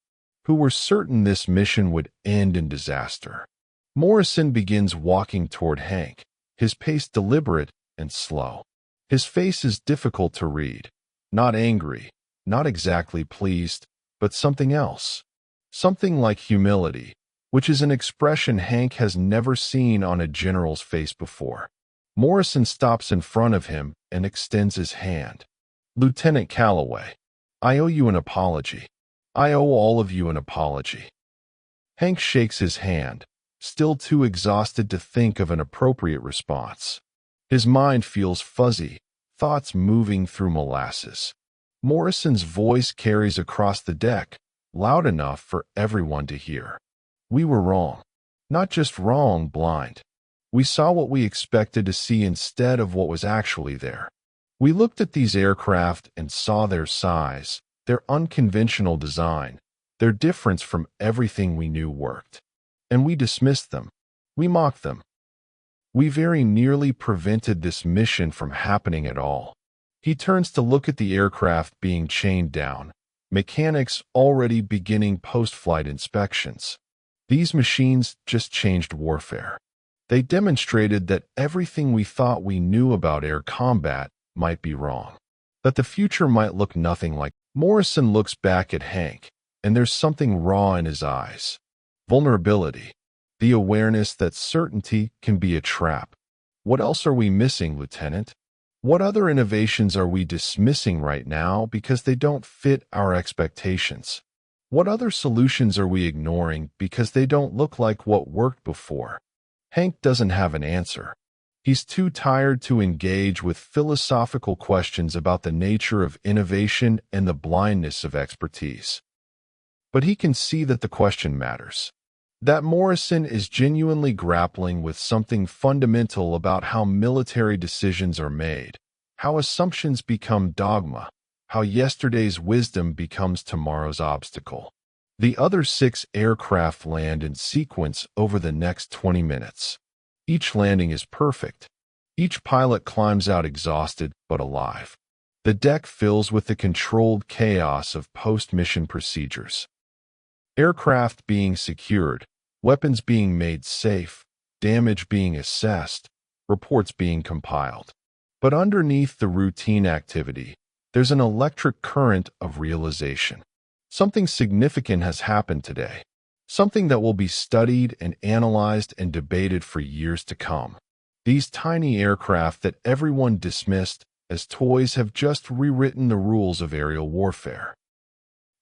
who were certain this mission would end in disaster. Morrison begins walking toward Hank, his pace deliberate and slow. His face is difficult to read, not angry, not exactly pleased, but something else. Something like humility, which is an expression Hank has never seen on a general's face before. Morrison stops in front of him and extends his hand. "Lieutenant Calloway, I owe you an apology. I owe all of you an apology." Hank shakes his hand, still too exhausted to think of an appropriate response. His mind feels fuzzy, thoughts moving through molasses. Morrison's voice carries across the deck, loud enough for everyone to hear. "We were wrong. Not just wrong, blind. We saw what we expected to see instead of what was actually there. We looked at these aircraft and saw their size, their unconventional design, their difference from everything we knew worked. And we dismissed them. We mocked them. We very nearly prevented this mission from happening at all." He turns to look at the aircraft being chained down, mechanics already beginning post-flight inspections. These machines just changed warfare. They demonstrated that everything we thought we knew about air combat might be wrong, that the future might look nothing like. Morrison looks back at Hank, and there's something raw in his eyes. Vulnerability. The awareness that certainty can be a trap. "What else are we missing, Lieutenant? What other innovations are we dismissing right now because they don't fit our expectations? What other solutions are we ignoring because they don't look like what worked before?" Hank doesn't have an answer. He's too tired to engage with philosophical questions about the nature of innovation and the blindness of expertise. But he can see that the question matters. That Morrison is genuinely grappling with something fundamental about how military decisions are made, how assumptions become dogma, how yesterday's wisdom becomes tomorrow's obstacle. The other 6 aircraft land in sequence over the next 20 minutes. Each landing is perfect. Each pilot climbs out exhausted but alive. The deck fills with the controlled chaos of post-mission procedures. Aircraft being secured, weapons being made safe, damage being assessed, reports being compiled. But underneath the routine activity, there's an electric current of realization. Something significant has happened today. something that will be studied and analyzed and debated for years to come. These tiny aircraft that everyone dismissed as toys have just rewritten the rules of aerial warfare.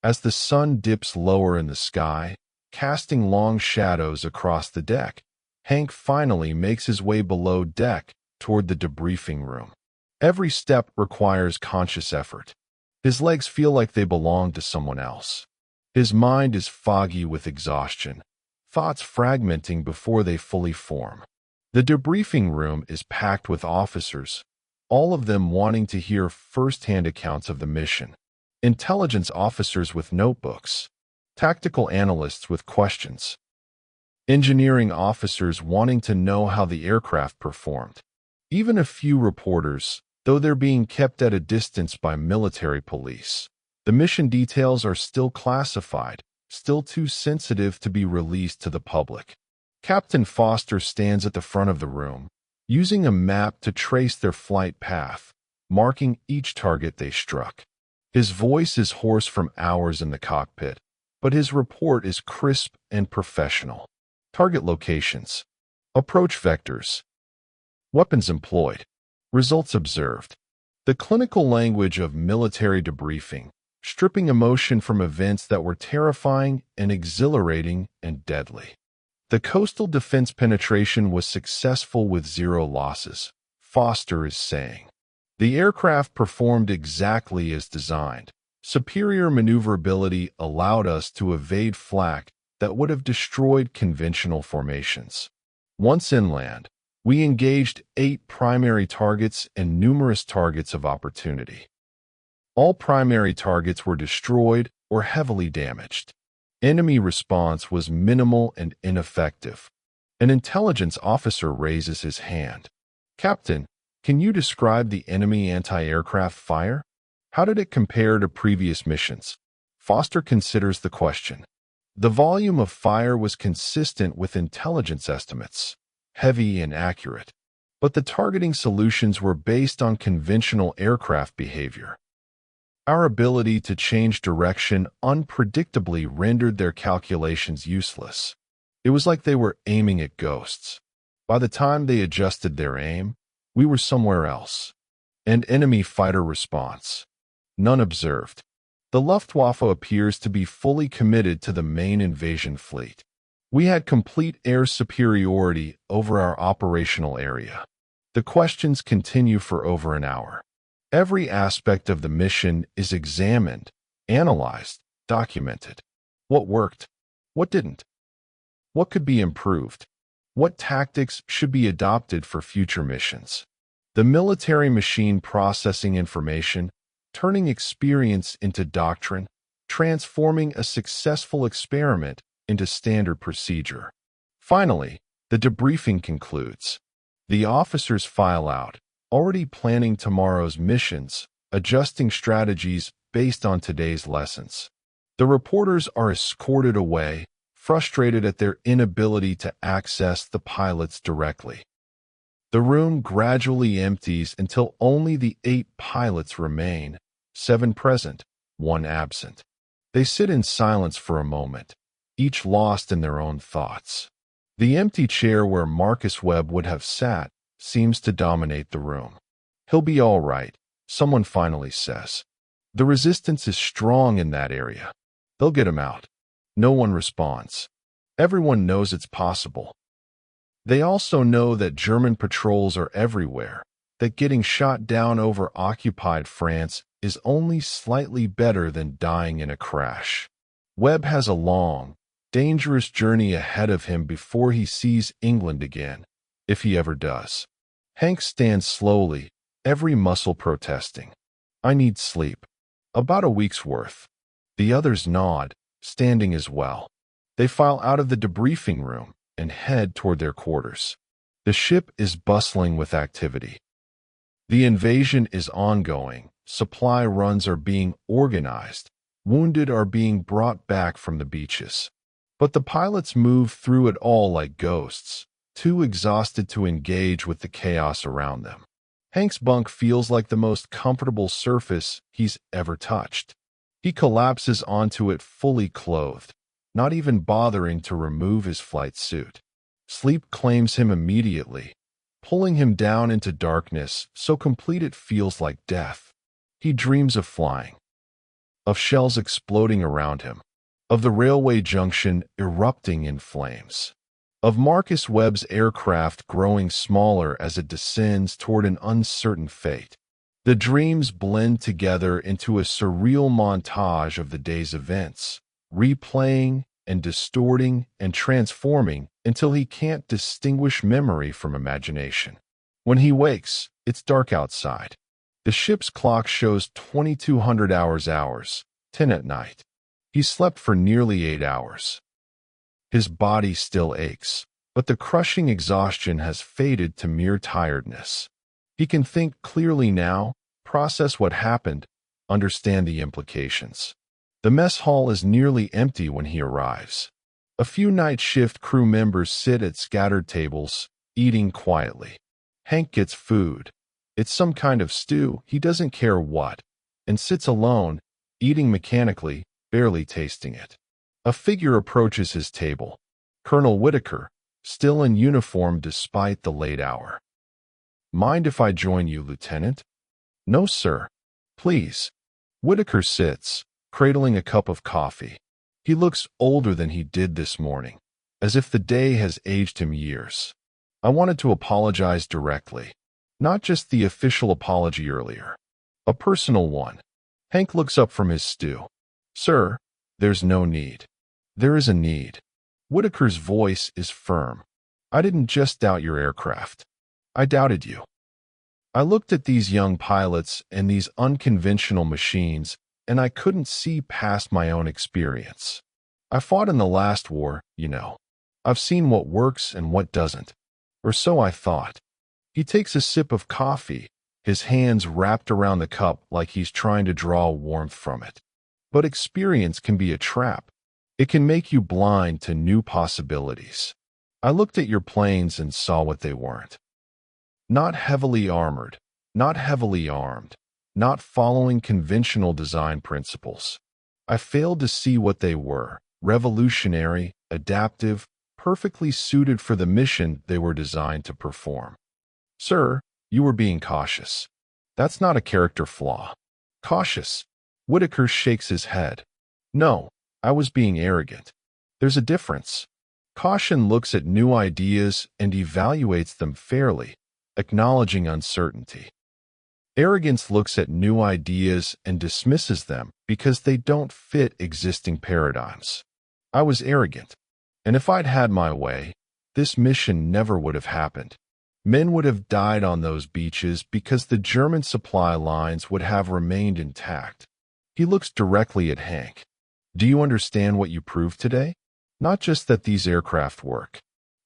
As the sun dips lower in the sky, casting long shadows across the deck, Hank finally makes his way below deck toward the debriefing room. Every step requires conscious effort. His legs feel like they belong to someone else. His mind is foggy with exhaustion, thoughts fragmenting before they fully form. The debriefing room is packed with officers, all of them wanting to hear first-hand accounts of the mission. Intelligence officers with notebooks, tactical analysts with questions, engineering officers wanting to know how the aircraft performed. Even a few reporters, though they're being kept at a distance by military police. The mission details are still classified, still too sensitive to be released to the public. Captain Foster stands at the front of the room, using a map to trace their flight path, marking each target they struck. His voice is hoarse from hours in the cockpit, but his report is crisp and professional. Target locations, approach vectors, weapons employed, results observed. The clinical language of military debriefing, stripping emotion from events that were terrifying and exhilarating and deadly. The coastal defense penetration was successful with 0 losses, Foster is saying. The aircraft performed exactly as designed. Superior maneuverability allowed us to evade flak that would have destroyed conventional formations. Once inland, we engaged 8 primary targets and numerous targets of opportunity. All primary targets were destroyed or heavily damaged. Enemy response was minimal and ineffective. An intelligence officer raises his hand. Captain, can you describe the enemy anti-aircraft fire? How did it compare to previous missions? Foster considers the question. The volume of fire was consistent with intelligence estimates, heavy and accurate, but the targeting solutions were based on conventional aircraft behavior. Our ability to change direction unpredictably rendered their calculations useless. It was like they were aiming at ghosts. By the time they adjusted their aim, we were somewhere else. And enemy fighter response. None observed. The Luftwaffe appears to be fully committed to the main invasion fleet. We had complete air superiority over our operational area. The questions continue for over an hour. Every aspect of the mission is examined, analyzed, documented. What worked? What didn't? What could be improved? What tactics should be adopted for future missions? The military machine processing information, turning experience into doctrine, transforming a successful experiment into standard procedure. Finally, the debriefing concludes. The officers file out, already planning tomorrow's missions, adjusting strategies based on today's lessons. The reporters are escorted away, frustrated at their inability to access the pilots directly. The room gradually empties until only the 8 pilots remain, 7 present, 1 absent. They sit in silence for a moment, each lost in their own thoughts. The empty chair where Marcus Webb would have sat seems to dominate the room. He'll be all right, someone finally says. The resistance is strong in that area. They'll get him out. No one responds. Everyone knows it's possible. They also know that German patrols are everywhere, that getting shot down over occupied France is only slightly better than dying in a crash. Webb has a long, dangerous journey ahead of him before he sees England again, if he ever does. Hank stands slowly, every muscle protesting. I need sleep. About a week's worth. The others nod, standing as well. They file out of the debriefing room and head toward their quarters. The ship is bustling with activity. The invasion is ongoing. Supply runs are being organized. Wounded are being brought back from the beaches. But the pilots move through it all like ghosts, too exhausted to engage with the chaos around them. Hank's bunk feels like the most comfortable surface he's ever touched. He collapses onto it fully clothed, not even bothering to remove his flight suit. Sleep claims him immediately, pulling him down into darkness so complete it feels like death. He dreams of flying, of shells exploding around him, of the railway junction erupting in flames, of Marcus Webb's aircraft growing smaller as it descends toward an uncertain fate. The dreams blend together into a surreal montage of the day's events, replaying and distorting and transforming until he can't distinguish memory from imagination. When he wakes, it's dark outside. The ship's clock shows 2200 hours, 10 at night. He slept for nearly 8 hours. His body still aches, but the crushing exhaustion has faded to mere tiredness. He can think clearly now, process what happened, understand the implications. The mess hall is nearly empty when he arrives. A few night shift crew members sit at scattered tables, eating quietly. Hank gets food. It's some kind of stew, he doesn't care what, and sits alone, eating mechanically, barely tasting it. A figure approaches his table. Colonel Whitaker, still in uniform despite the late hour. "Mind if I join you, Lieutenant?" "No, sir. Please." Whitaker sits, cradling a cup of coffee. He looks older than he did this morning, as if the day has aged him years. "I wanted to apologize directly. Not just the official apology earlier. A personal one." Hank looks up from his stew. "Sir, there's no need." "There is a need." Whitaker's voice is firm. "I didn't just doubt your aircraft. I doubted you. I looked at these young pilots and these unconventional machines, and I couldn't see past my own experience. I fought in the last war, you know. I've seen what works and what doesn't. Or so I thought." He takes a sip of coffee, his hands wrapped around the cup like he's trying to draw warmth from it. But experience can be a trap. It can make you blind to new possibilities. I looked at your planes and saw what they weren't. Not heavily armored, not heavily armed, not following conventional design principles. I failed to see what they were: revolutionary, adaptive, perfectly suited for the mission they were designed to perform. "Sir, you were being cautious." "That's not a character flaw." "Cautious?" Whitaker shakes his head. "No, I was being arrogant. There's a difference. Caution looks at new ideas and evaluates them fairly, acknowledging uncertainty. Arrogance looks at new ideas and dismisses them because they don't fit existing paradigms. I was arrogant, and if I'd had my way, this mission never would have happened. Men would have died on those beaches because the German supply lines would have remained intact." He looks directly at Hank. "Do you understand what you proved today? Not just that these aircraft work.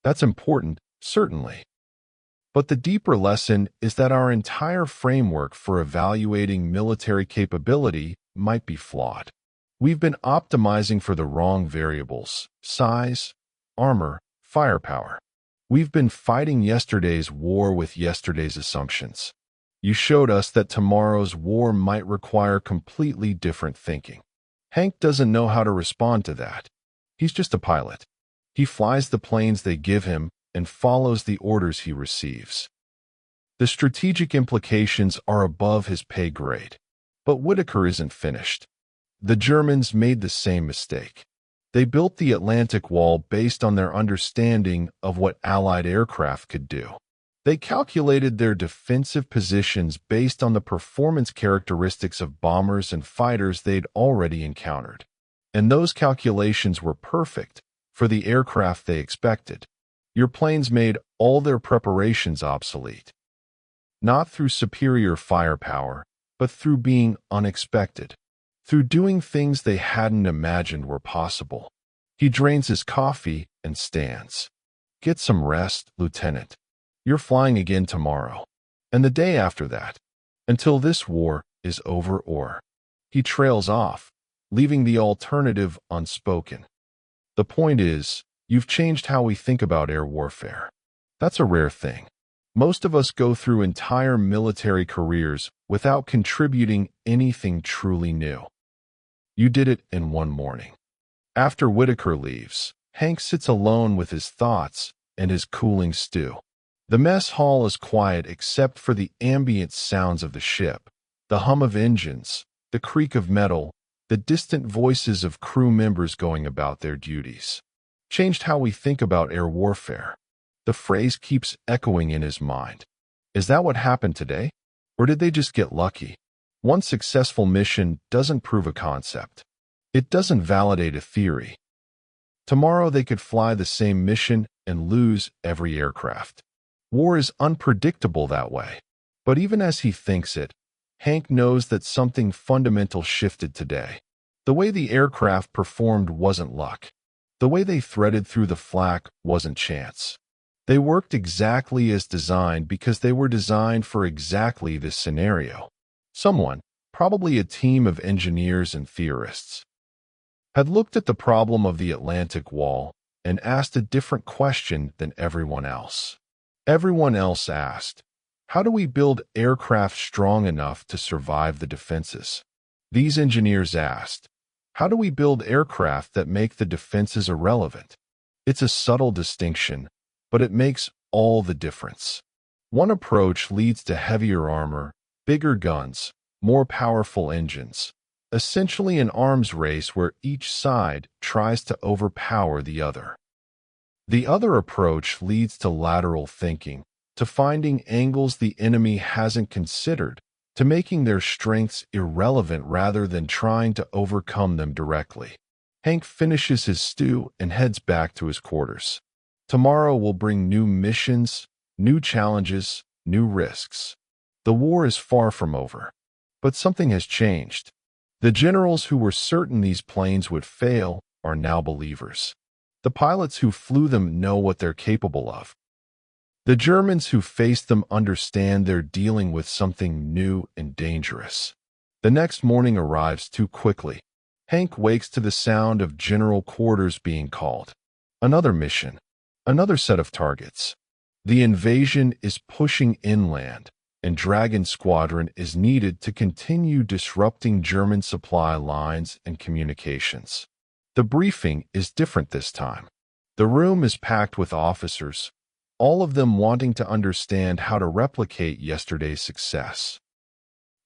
That's important, certainly. But the deeper lesson is that our entire framework for evaluating military capability might be flawed. We've been optimizing for the wrong variables: size, armor, firepower. We've been fighting yesterday's war with yesterday's assumptions. You showed us that tomorrow's war might require completely different thinking." Hank doesn't know how to respond to that. He's just a pilot. He flies the planes they give him and follows the orders he receives. The strategic implications are above his pay grade. But Whitaker isn't finished. The Germans made the same mistake. They built the Atlantic Wall based on their understanding of what Allied aircraft could do. They calculated their defensive positions based on the performance characteristics of bombers and fighters they'd already encountered. And those calculations were perfect for the aircraft they expected. Your planes made all their preparations obsolete. Not through superior firepower, but through being unexpected. Through doing things they hadn't imagined were possible. He drains his coffee and stands. "Get some rest, Lieutenant. You're flying again tomorrow. And the day after that. Until this war is over or..." He trails off, leaving the alternative unspoken. The point is, you've changed how we think about air warfare. That's a rare thing. Most of us go through entire military careers without contributing anything truly new. You did it in one morning. After Whitaker leaves, Hank sits alone with his thoughts and his cooling stew. The mess hall is quiet except for the ambient sounds of the ship, the hum of engines, the creak of metal, the distant voices of crew members going about their duties. Changed how we think about air warfare. The phrase keeps echoing in his mind. Is that what happened today? Or did they just get lucky? One successful mission doesn't prove a concept. It doesn't validate a theory. Tomorrow they could fly the same mission and lose every aircraft. War is unpredictable that way. But even as he thinks it, Hank knows that something fundamental shifted today. The way the aircraft performed wasn't luck. The way they threaded through the flak wasn't chance. They worked exactly as designed because they were designed for exactly this scenario. Someone, probably a team of engineers and theorists, had looked at the problem of the Atlantic Wall and asked a different question than everyone else. Everyone else asked, how do we build aircraft strong enough to survive the defenses? These engineers asked, how do we build aircraft that make the defenses irrelevant? It's a subtle distinction, but it makes all the difference. One approach leads to heavier armor, bigger guns, more powerful engines, essentially an arms race where each side tries to overpower the other. The other approach leads to lateral thinking, to finding angles the enemy hasn't considered, to making their strengths irrelevant rather than trying to overcome them directly. Hank finishes his stew and heads back to his quarters. Tomorrow will bring new missions, new challenges, new risks. The war is far from over. But something has changed. The generals who were certain these planes would fail are now believers. The pilots who flew them know what they're capable of. The Germans who faced them understand they're dealing with something new and dangerous. The next morning arrives too quickly. Hank wakes to the sound of general quarters being called. Another mission. Another set of targets. The invasion is pushing inland, and Dragon Squadron is needed to continue disrupting German supply lines and communications. The briefing is different this time. The room is packed with officers, all of them wanting to understand how to replicate yesterday's success.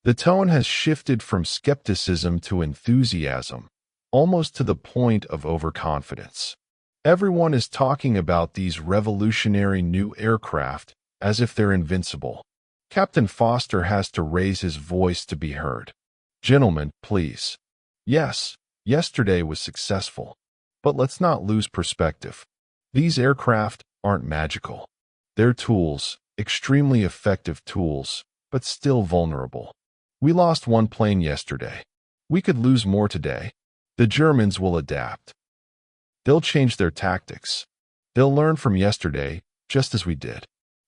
The tone has shifted from skepticism to enthusiasm, almost to the point of overconfidence. Everyone is talking about these revolutionary new aircraft as if they're invincible. Captain Foster has to raise his voice to be heard. Gentlemen, please. Yes, yesterday was successful. But let's not lose perspective. These aircraft aren't magical. They're tools, extremely effective tools, but still vulnerable. We lost one plane yesterday. We could lose more today. The Germans will adapt. They'll change their tactics. They'll learn from yesterday, just as we did.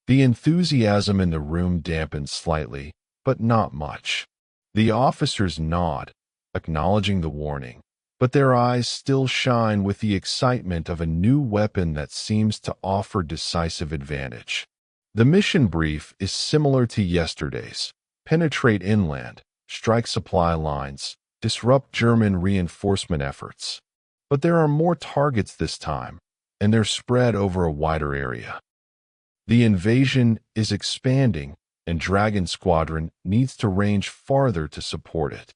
The enthusiasm in the room dampened slightly, but not much. The officers nod, acknowledging the warning, but their eyes still shine with the excitement of a new weapon that seems to offer decisive advantage. The mission brief is similar to yesterday's. Penetrate inland, strike supply lines, disrupt German reinforcement efforts. But there are more targets this time, and they're spread over a wider area. The invasion is expanding, and Dragon Squadron needs to range farther to support it.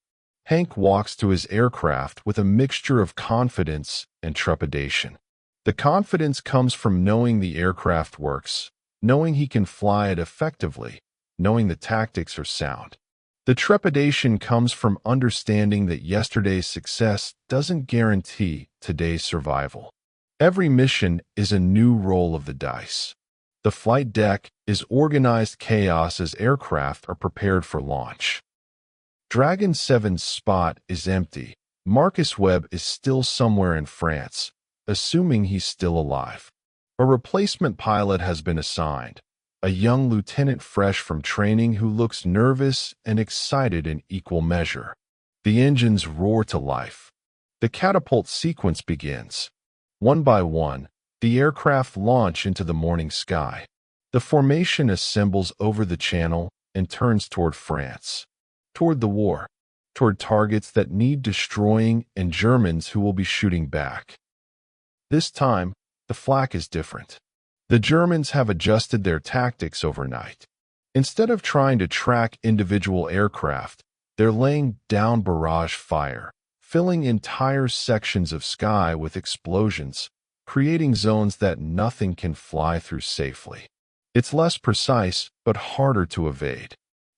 Hank walks to his aircraft with a mixture of confidence and trepidation. The confidence comes from knowing the aircraft works, knowing he can fly it effectively, knowing the tactics are sound. The trepidation comes from understanding that yesterday's success doesn't guarantee today's survival. Every mission is a new roll of the dice. The flight deck is organized chaos as aircraft are prepared for launch. Dragon 7's spot is empty. Marcus Webb is still somewhere in France, assuming he's still alive. A replacement pilot has been assigned, a young lieutenant fresh from training who looks nervous and excited in equal measure. The engines roar to life. The catapult sequence begins. One by one, the aircraft launch into the morning sky. The formation assembles over the channel and turns toward France, toward the war. toward targets that need destroying and Germans who will be shooting back. This time, the flak is different. The Germans have adjusted their tactics overnight. Instead of trying to track individual aircraft, they're laying down barrage fire, filling entire sections of sky with explosions, creating zones that nothing can fly through safely. It's less precise, but harder to evade.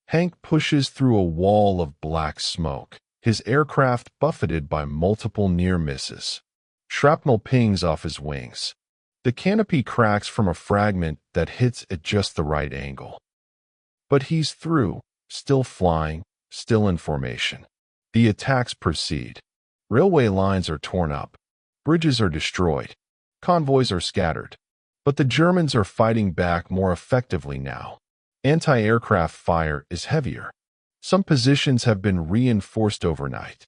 Hank pushes through a wall of black smoke, his aircraft buffeted by multiple near misses. Shrapnel pings off his wings. The canopy cracks from a fragment that hits at just the right angle. But he's through, still flying, still in formation. The attacks proceed. Railway lines are torn up. Bridges are destroyed. Convoys are scattered. But the Germans are fighting back more effectively now. Anti-aircraft fire is heavier. Some positions have been reinforced overnight.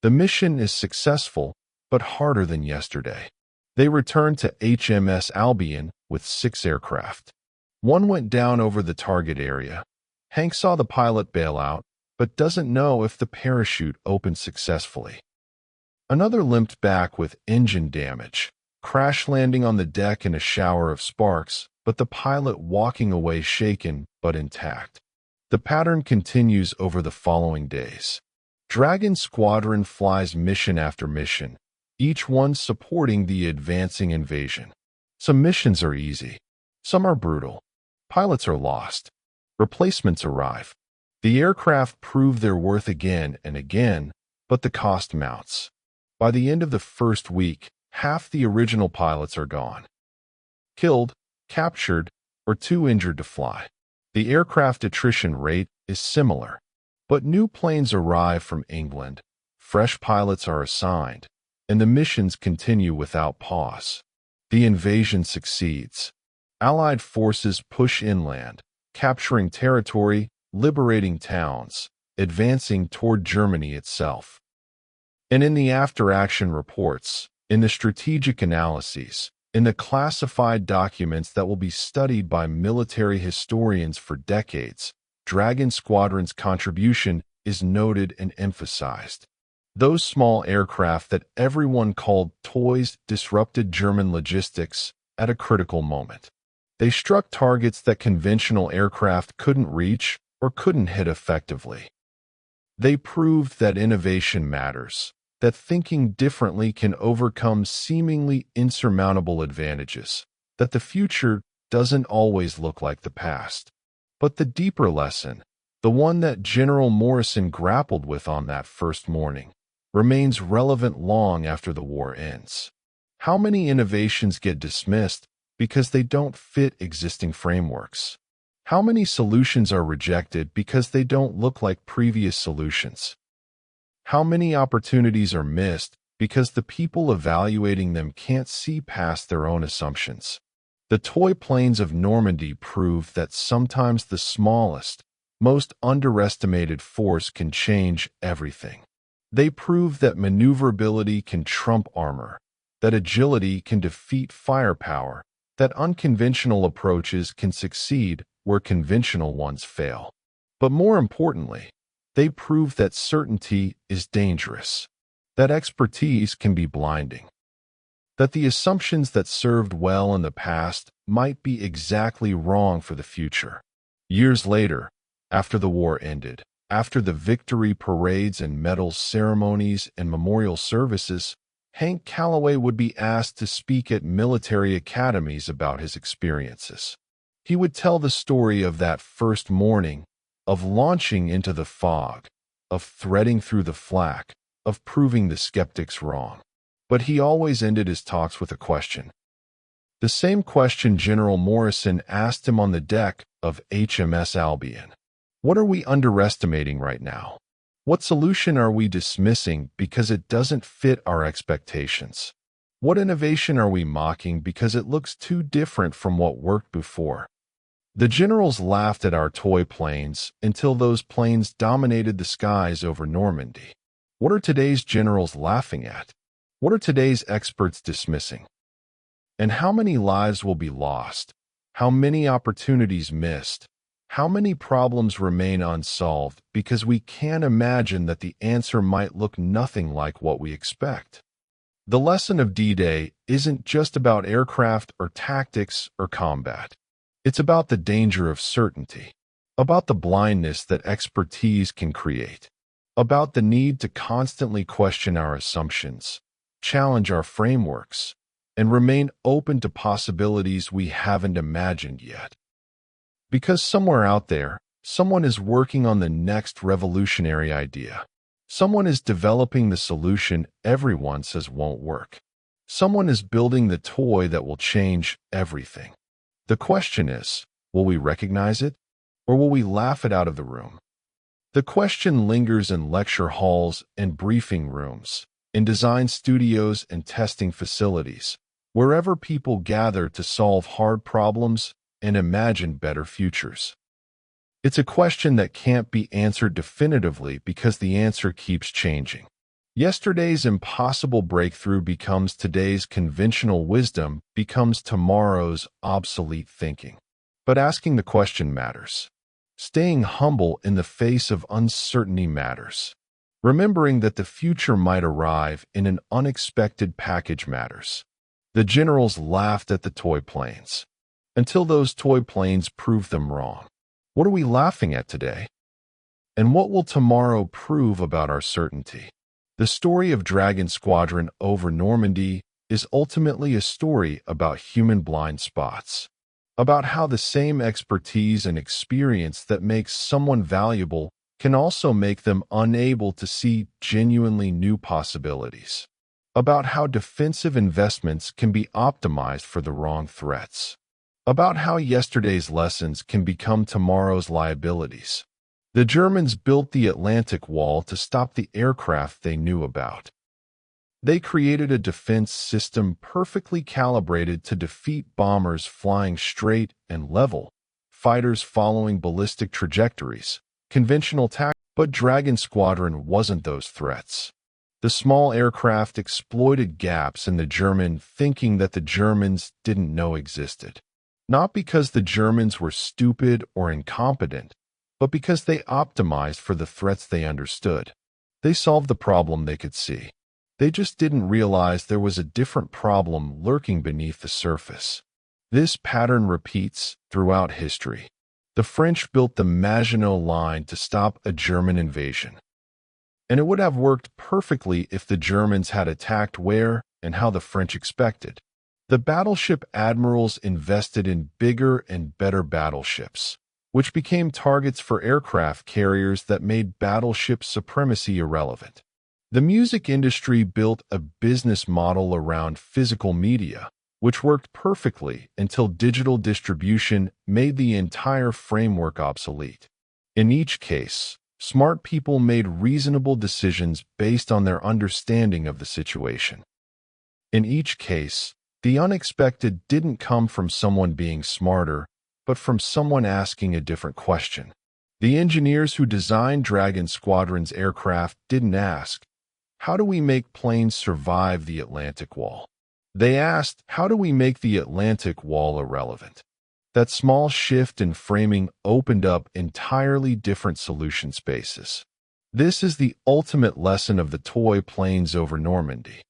The mission is successful, but harder than yesterday. They returned to HMS Albion with 6 aircraft. One went down over the target area. Hank saw the pilot bail out, but doesn't know if the parachute opened successfully. Another limped back with engine damage, crash landing on the deck in a shower of sparks, but the pilot walking away shaken but intact. The pattern continues over the following days. Dragon Squadron flies mission after mission, each one supporting the advancing invasion. Some missions are easy. Some are brutal. Pilots are lost. Replacements arrive. The aircraft prove their worth again and again, but the cost mounts. By the end of the first week, half the original pilots are gone. Killed, captured, or too injured to fly. The aircraft attrition rate is similar. But new planes arrive from England, fresh pilots are assigned, and the missions continue without pause. The invasion succeeds. Allied forces push inland, capturing territory, liberating towns, advancing toward Germany itself. And in the after-action reports, in the strategic analyses, in the classified documents that will be studied by military historians for decades, Dragon Squadron's contribution is noted and emphasized. Those small aircraft that everyone called toys disrupted German logistics at a critical moment. They struck targets that conventional aircraft couldn't reach or couldn't hit effectively. They proved that innovation matters, that thinking differently can overcome seemingly insurmountable advantages, that the future doesn't always look like the past. But the deeper lesson, the one that General Morrison grappled with on that first morning, remains relevant long after the war ends. How many innovations get dismissed because they don't fit existing frameworks? How many solutions are rejected because they don't look like previous solutions? How many opportunities are missed because the people evaluating them can't see past their own assumptions? The toy planes of Normandy prove that sometimes the smallest, most underestimated force can change everything. They prove that maneuverability can trump armor, that agility can defeat firepower, that unconventional approaches can succeed where conventional ones fail. But more importantly, they prove that certainty is dangerous, that expertise can be blinding, that the assumptions that served well in the past might be exactly wrong for the future. Years later, after the war ended, after the victory parades and medals ceremonies and memorial services, Hank Callaway would be asked to speak at military academies about his experiences. He would tell the story of that first morning, of launching into the fog, of threading through the flak, of proving the skeptics wrong. But he always ended his talks with a question. The same question General Morrison asked him on the deck of HMS Albion. What are we underestimating right now? What solution are we dismissing because it doesn't fit our expectations? What innovation are we mocking because it looks too different from what worked before? The generals laughed at our toy planes until those planes dominated the skies over Normandy. What are today's generals laughing at? What are today's experts dismissing? And how many lives will be lost? How many opportunities missed? How many problems remain unsolved because we can't imagine that the answer might look nothing like what we expect? The lesson of D-Day isn't just about aircraft or tactics or combat. It's about the danger of certainty, about the blindness that expertise can create, about the need to constantly question our assumptions, challenge our frameworks, and remain open to possibilities we haven't imagined yet. Because somewhere out there, someone is working on the next revolutionary idea. Someone is developing the solution everyone says won't work. Someone is building the toy that will change everything. The question is, will we recognize it, or will we laugh it out of the room? The question lingers in lecture halls and briefing rooms, in design studios and testing facilities, wherever people gather to solve hard problems and imagine better futures. It's a question that can't be answered definitively because the answer keeps changing. Yesterday's impossible breakthrough becomes today's conventional wisdom, becomes tomorrow's obsolete thinking. But asking the question matters. Staying humble in the face of uncertainty matters. Remembering that the future might arrive in an unexpected package matters. The generals laughed at the toy planes, until those toy planes proved them wrong. What are we laughing at today? And what will tomorrow prove about our certainty? The story of Dragon Squadron over Normandy is ultimately a story about human blind spots, about how the same expertise and experience that makes someone valuable can also make them unable to see genuinely new possibilities, about how defensive investments can be optimized for the wrong threats, about how yesterday's lessons can become tomorrow's liabilities. The Germans built the Atlantic Wall to stop the aircraft they knew about. They created a defense system perfectly calibrated to defeat bombers flying straight and level, fighters following ballistic trajectories, conventional tactics. But Dragon Squadron wasn't those threats. The small aircraft exploited gaps in the German thinking that the Germans didn't know existed. Not because the Germans were stupid or incompetent, but because they optimized for the threats they understood. They solved the problem they could see. They just didn't realize there was a different problem lurking beneath the surface. This pattern repeats throughout history. The French built the Maginot Line to stop a German invasion. And it would have worked perfectly if the Germans had attacked where and how the French expected. The battleship admirals invested in bigger and better battleships, which became targets for aircraft carriers that made battleship supremacy irrelevant. The music industry built a business model around physical media, which worked perfectly until digital distribution made the entire framework obsolete. In each case, smart people made reasonable decisions based on their understanding of the situation. In each case, the unexpected didn't come from someone being smarter, but from someone asking a different question. The engineers who designed Dragon Squadron's aircraft didn't ask, "How do we make planes survive the Atlantic Wall?" They asked, "How do we make the Atlantic Wall irrelevant?" That small shift in framing opened up entirely different solution spaces. This is the ultimate lesson of the toy planes over Normandy.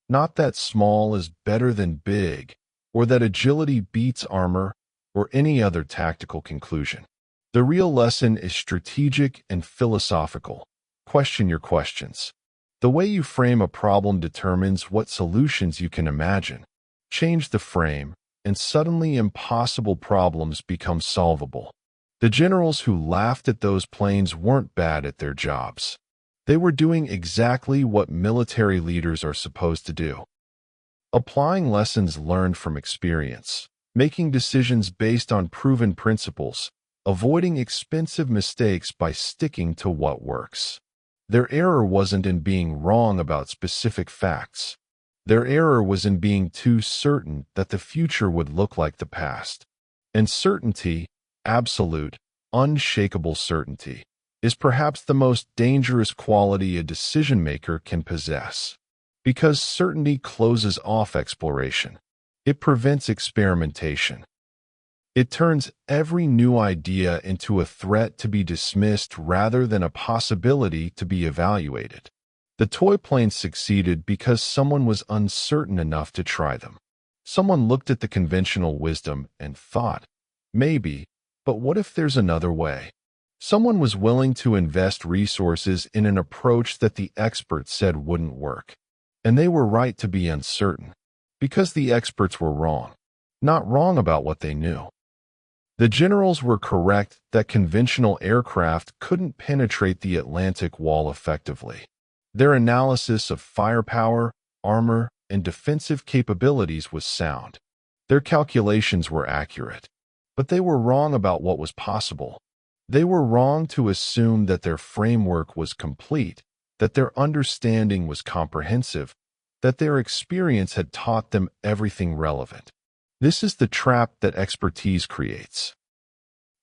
Not that small is better than big, or that agility beats armor, or any other tactical conclusion. The real lesson is strategic and philosophical. Question your questions. The way you frame a problem determines what solutions you can imagine. Change the frame, and suddenly impossible problems become solvable. The generals who laughed at those planes weren't bad at their jobs. They were doing exactly what military leaders are supposed to do. Applying lessons learned from experience, making decisions based on proven principles, avoiding expensive mistakes by sticking to what works. Their error wasn't in being wrong about specific facts. Their error was in being too certain that the future would look like the past. And certainty, absolute, unshakable certainty, is perhaps the most dangerous quality a decision-maker can possess. Because certainty closes off exploration. It prevents experimentation. It turns every new idea into a threat to be dismissed rather than a possibility to be evaluated. The toy planes succeeded because someone was uncertain enough to try them. Someone looked at the conventional wisdom and thought, maybe, but what if there's another way? Someone was willing to invest resources in an approach that the experts said wouldn't work. And they were right to be uncertain, because the experts were wrong, not wrong about what they knew. The generals were correct that conventional aircraft couldn't penetrate the Atlantic Wall effectively. Their analysis of firepower, armor, and defensive capabilities was sound. Their calculations were accurate. But they were wrong about what was possible. They were wrong to assume that their framework was complete, that their understanding was comprehensive, that their experience had taught them everything relevant. This is the trap that expertise creates.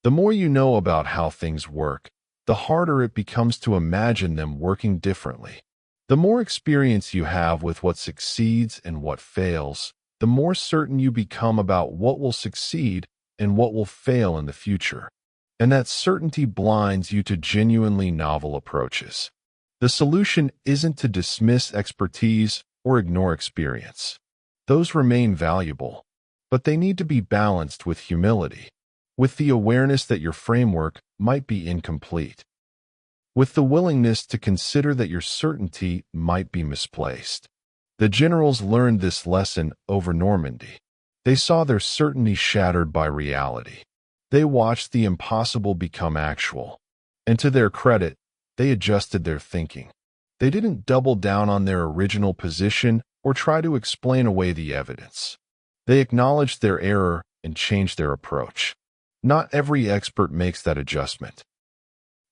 The more you know about how things work, the harder it becomes to imagine them working differently. The more experience you have with what succeeds and what fails, the more certain you become about what will succeed and what will fail in the future. And that certainty blinds you to genuinely novel approaches. The solution isn't to dismiss expertise or ignore experience. Those remain valuable, but they need to be balanced with humility, with the awareness that your framework might be incomplete, with the willingness to consider that your certainty might be misplaced. The generals learned this lesson over Normandy. They saw their certainty shattered by reality. They watched the impossible become actual. And to their credit, they adjusted their thinking. They didn't double down on their original position or try to explain away the evidence. They acknowledged their error and changed their approach. Not every expert makes that adjustment.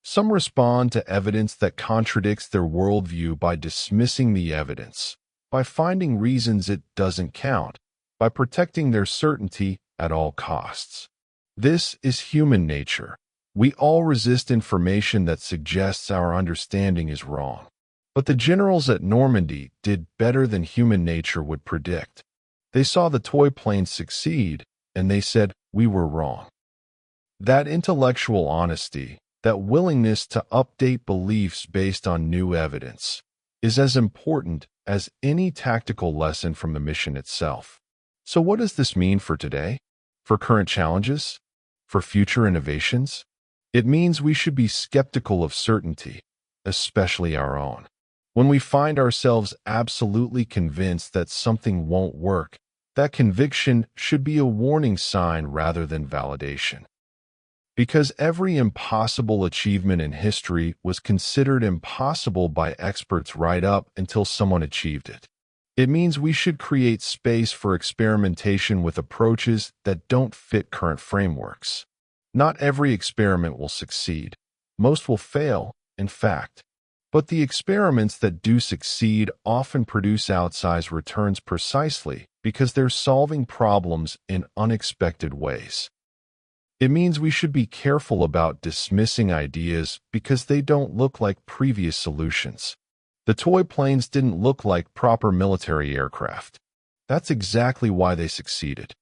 Some respond to evidence that contradicts their worldview by dismissing the evidence, by finding reasons it doesn't count, by protecting their certainty at all costs. This is human nature. We all resist information that suggests our understanding is wrong. But the generals at Normandy did better than human nature would predict. They saw the toy planes succeed, and they said, "We were wrong." That intellectual honesty, that willingness to update beliefs based on new evidence, is as important as any tactical lesson from the mission itself. So what does this mean for today? For current challenges? For future innovations? It means we should be skeptical of certainty, especially our own. When we find ourselves absolutely convinced that something won't work, that conviction should be a warning sign rather than validation. Because every impossible achievement in history was considered impossible by experts right up until someone achieved it. It means we should create space for experimentation with approaches that don't fit current frameworks. Not every experiment will succeed. Most will fail, in fact. But the experiments that do succeed often produce outsized returns precisely because they're solving problems in unexpected ways. It means we should be careful about dismissing ideas because they don't look like previous solutions. The toy planes didn't look like proper military aircraft. That's exactly why they succeeded.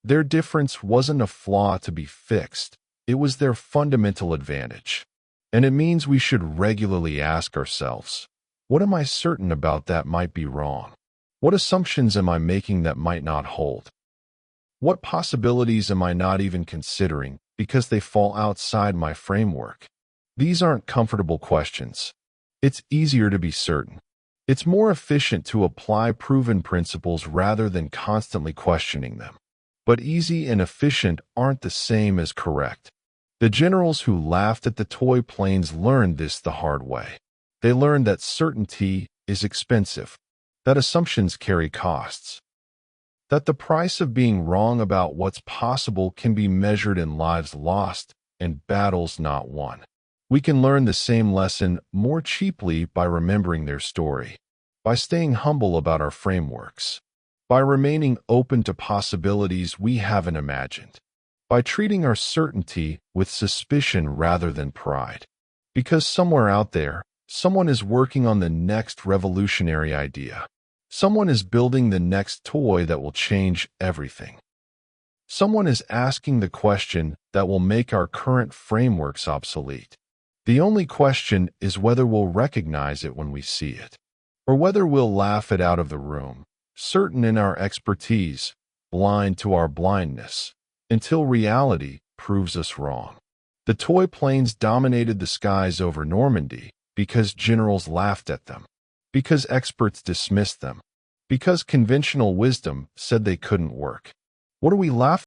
Their difference wasn't a flaw to be fixed. It was their fundamental advantage. And it means we should regularly ask ourselves, what am I certain about that might be wrong? What assumptions am I making that might not hold? What possibilities am I not even considering because they fall outside my framework? These aren't comfortable questions. It's easier to be certain. It's more efficient to apply proven principles rather than constantly questioning them. But easy and efficient aren't the same as correct. The generals who laughed at the toy planes learned this the hard way. They learned that certainty is expensive, that assumptions carry costs, that the price of being wrong about what's possible can be measured in lives lost and battles not won. We can learn the same lesson more cheaply by remembering their story, by staying humble about our frameworks, by remaining open to possibilities we haven't imagined, by treating our certainty with suspicion rather than pride. Because somewhere out there, someone is working on the next revolutionary idea. Someone is building the next toy that will change everything. Someone is asking the question that will make our current frameworks obsolete. The only question is whether we'll recognize it when we see it, or whether we'll laugh it out of the room, certain in our expertise, blind to our blindness, until reality proves us wrong. The toy planes dominated the skies over Normandy because generals laughed at them, because experts dismissed them, because conventional wisdom said they couldn't work. What are we laughing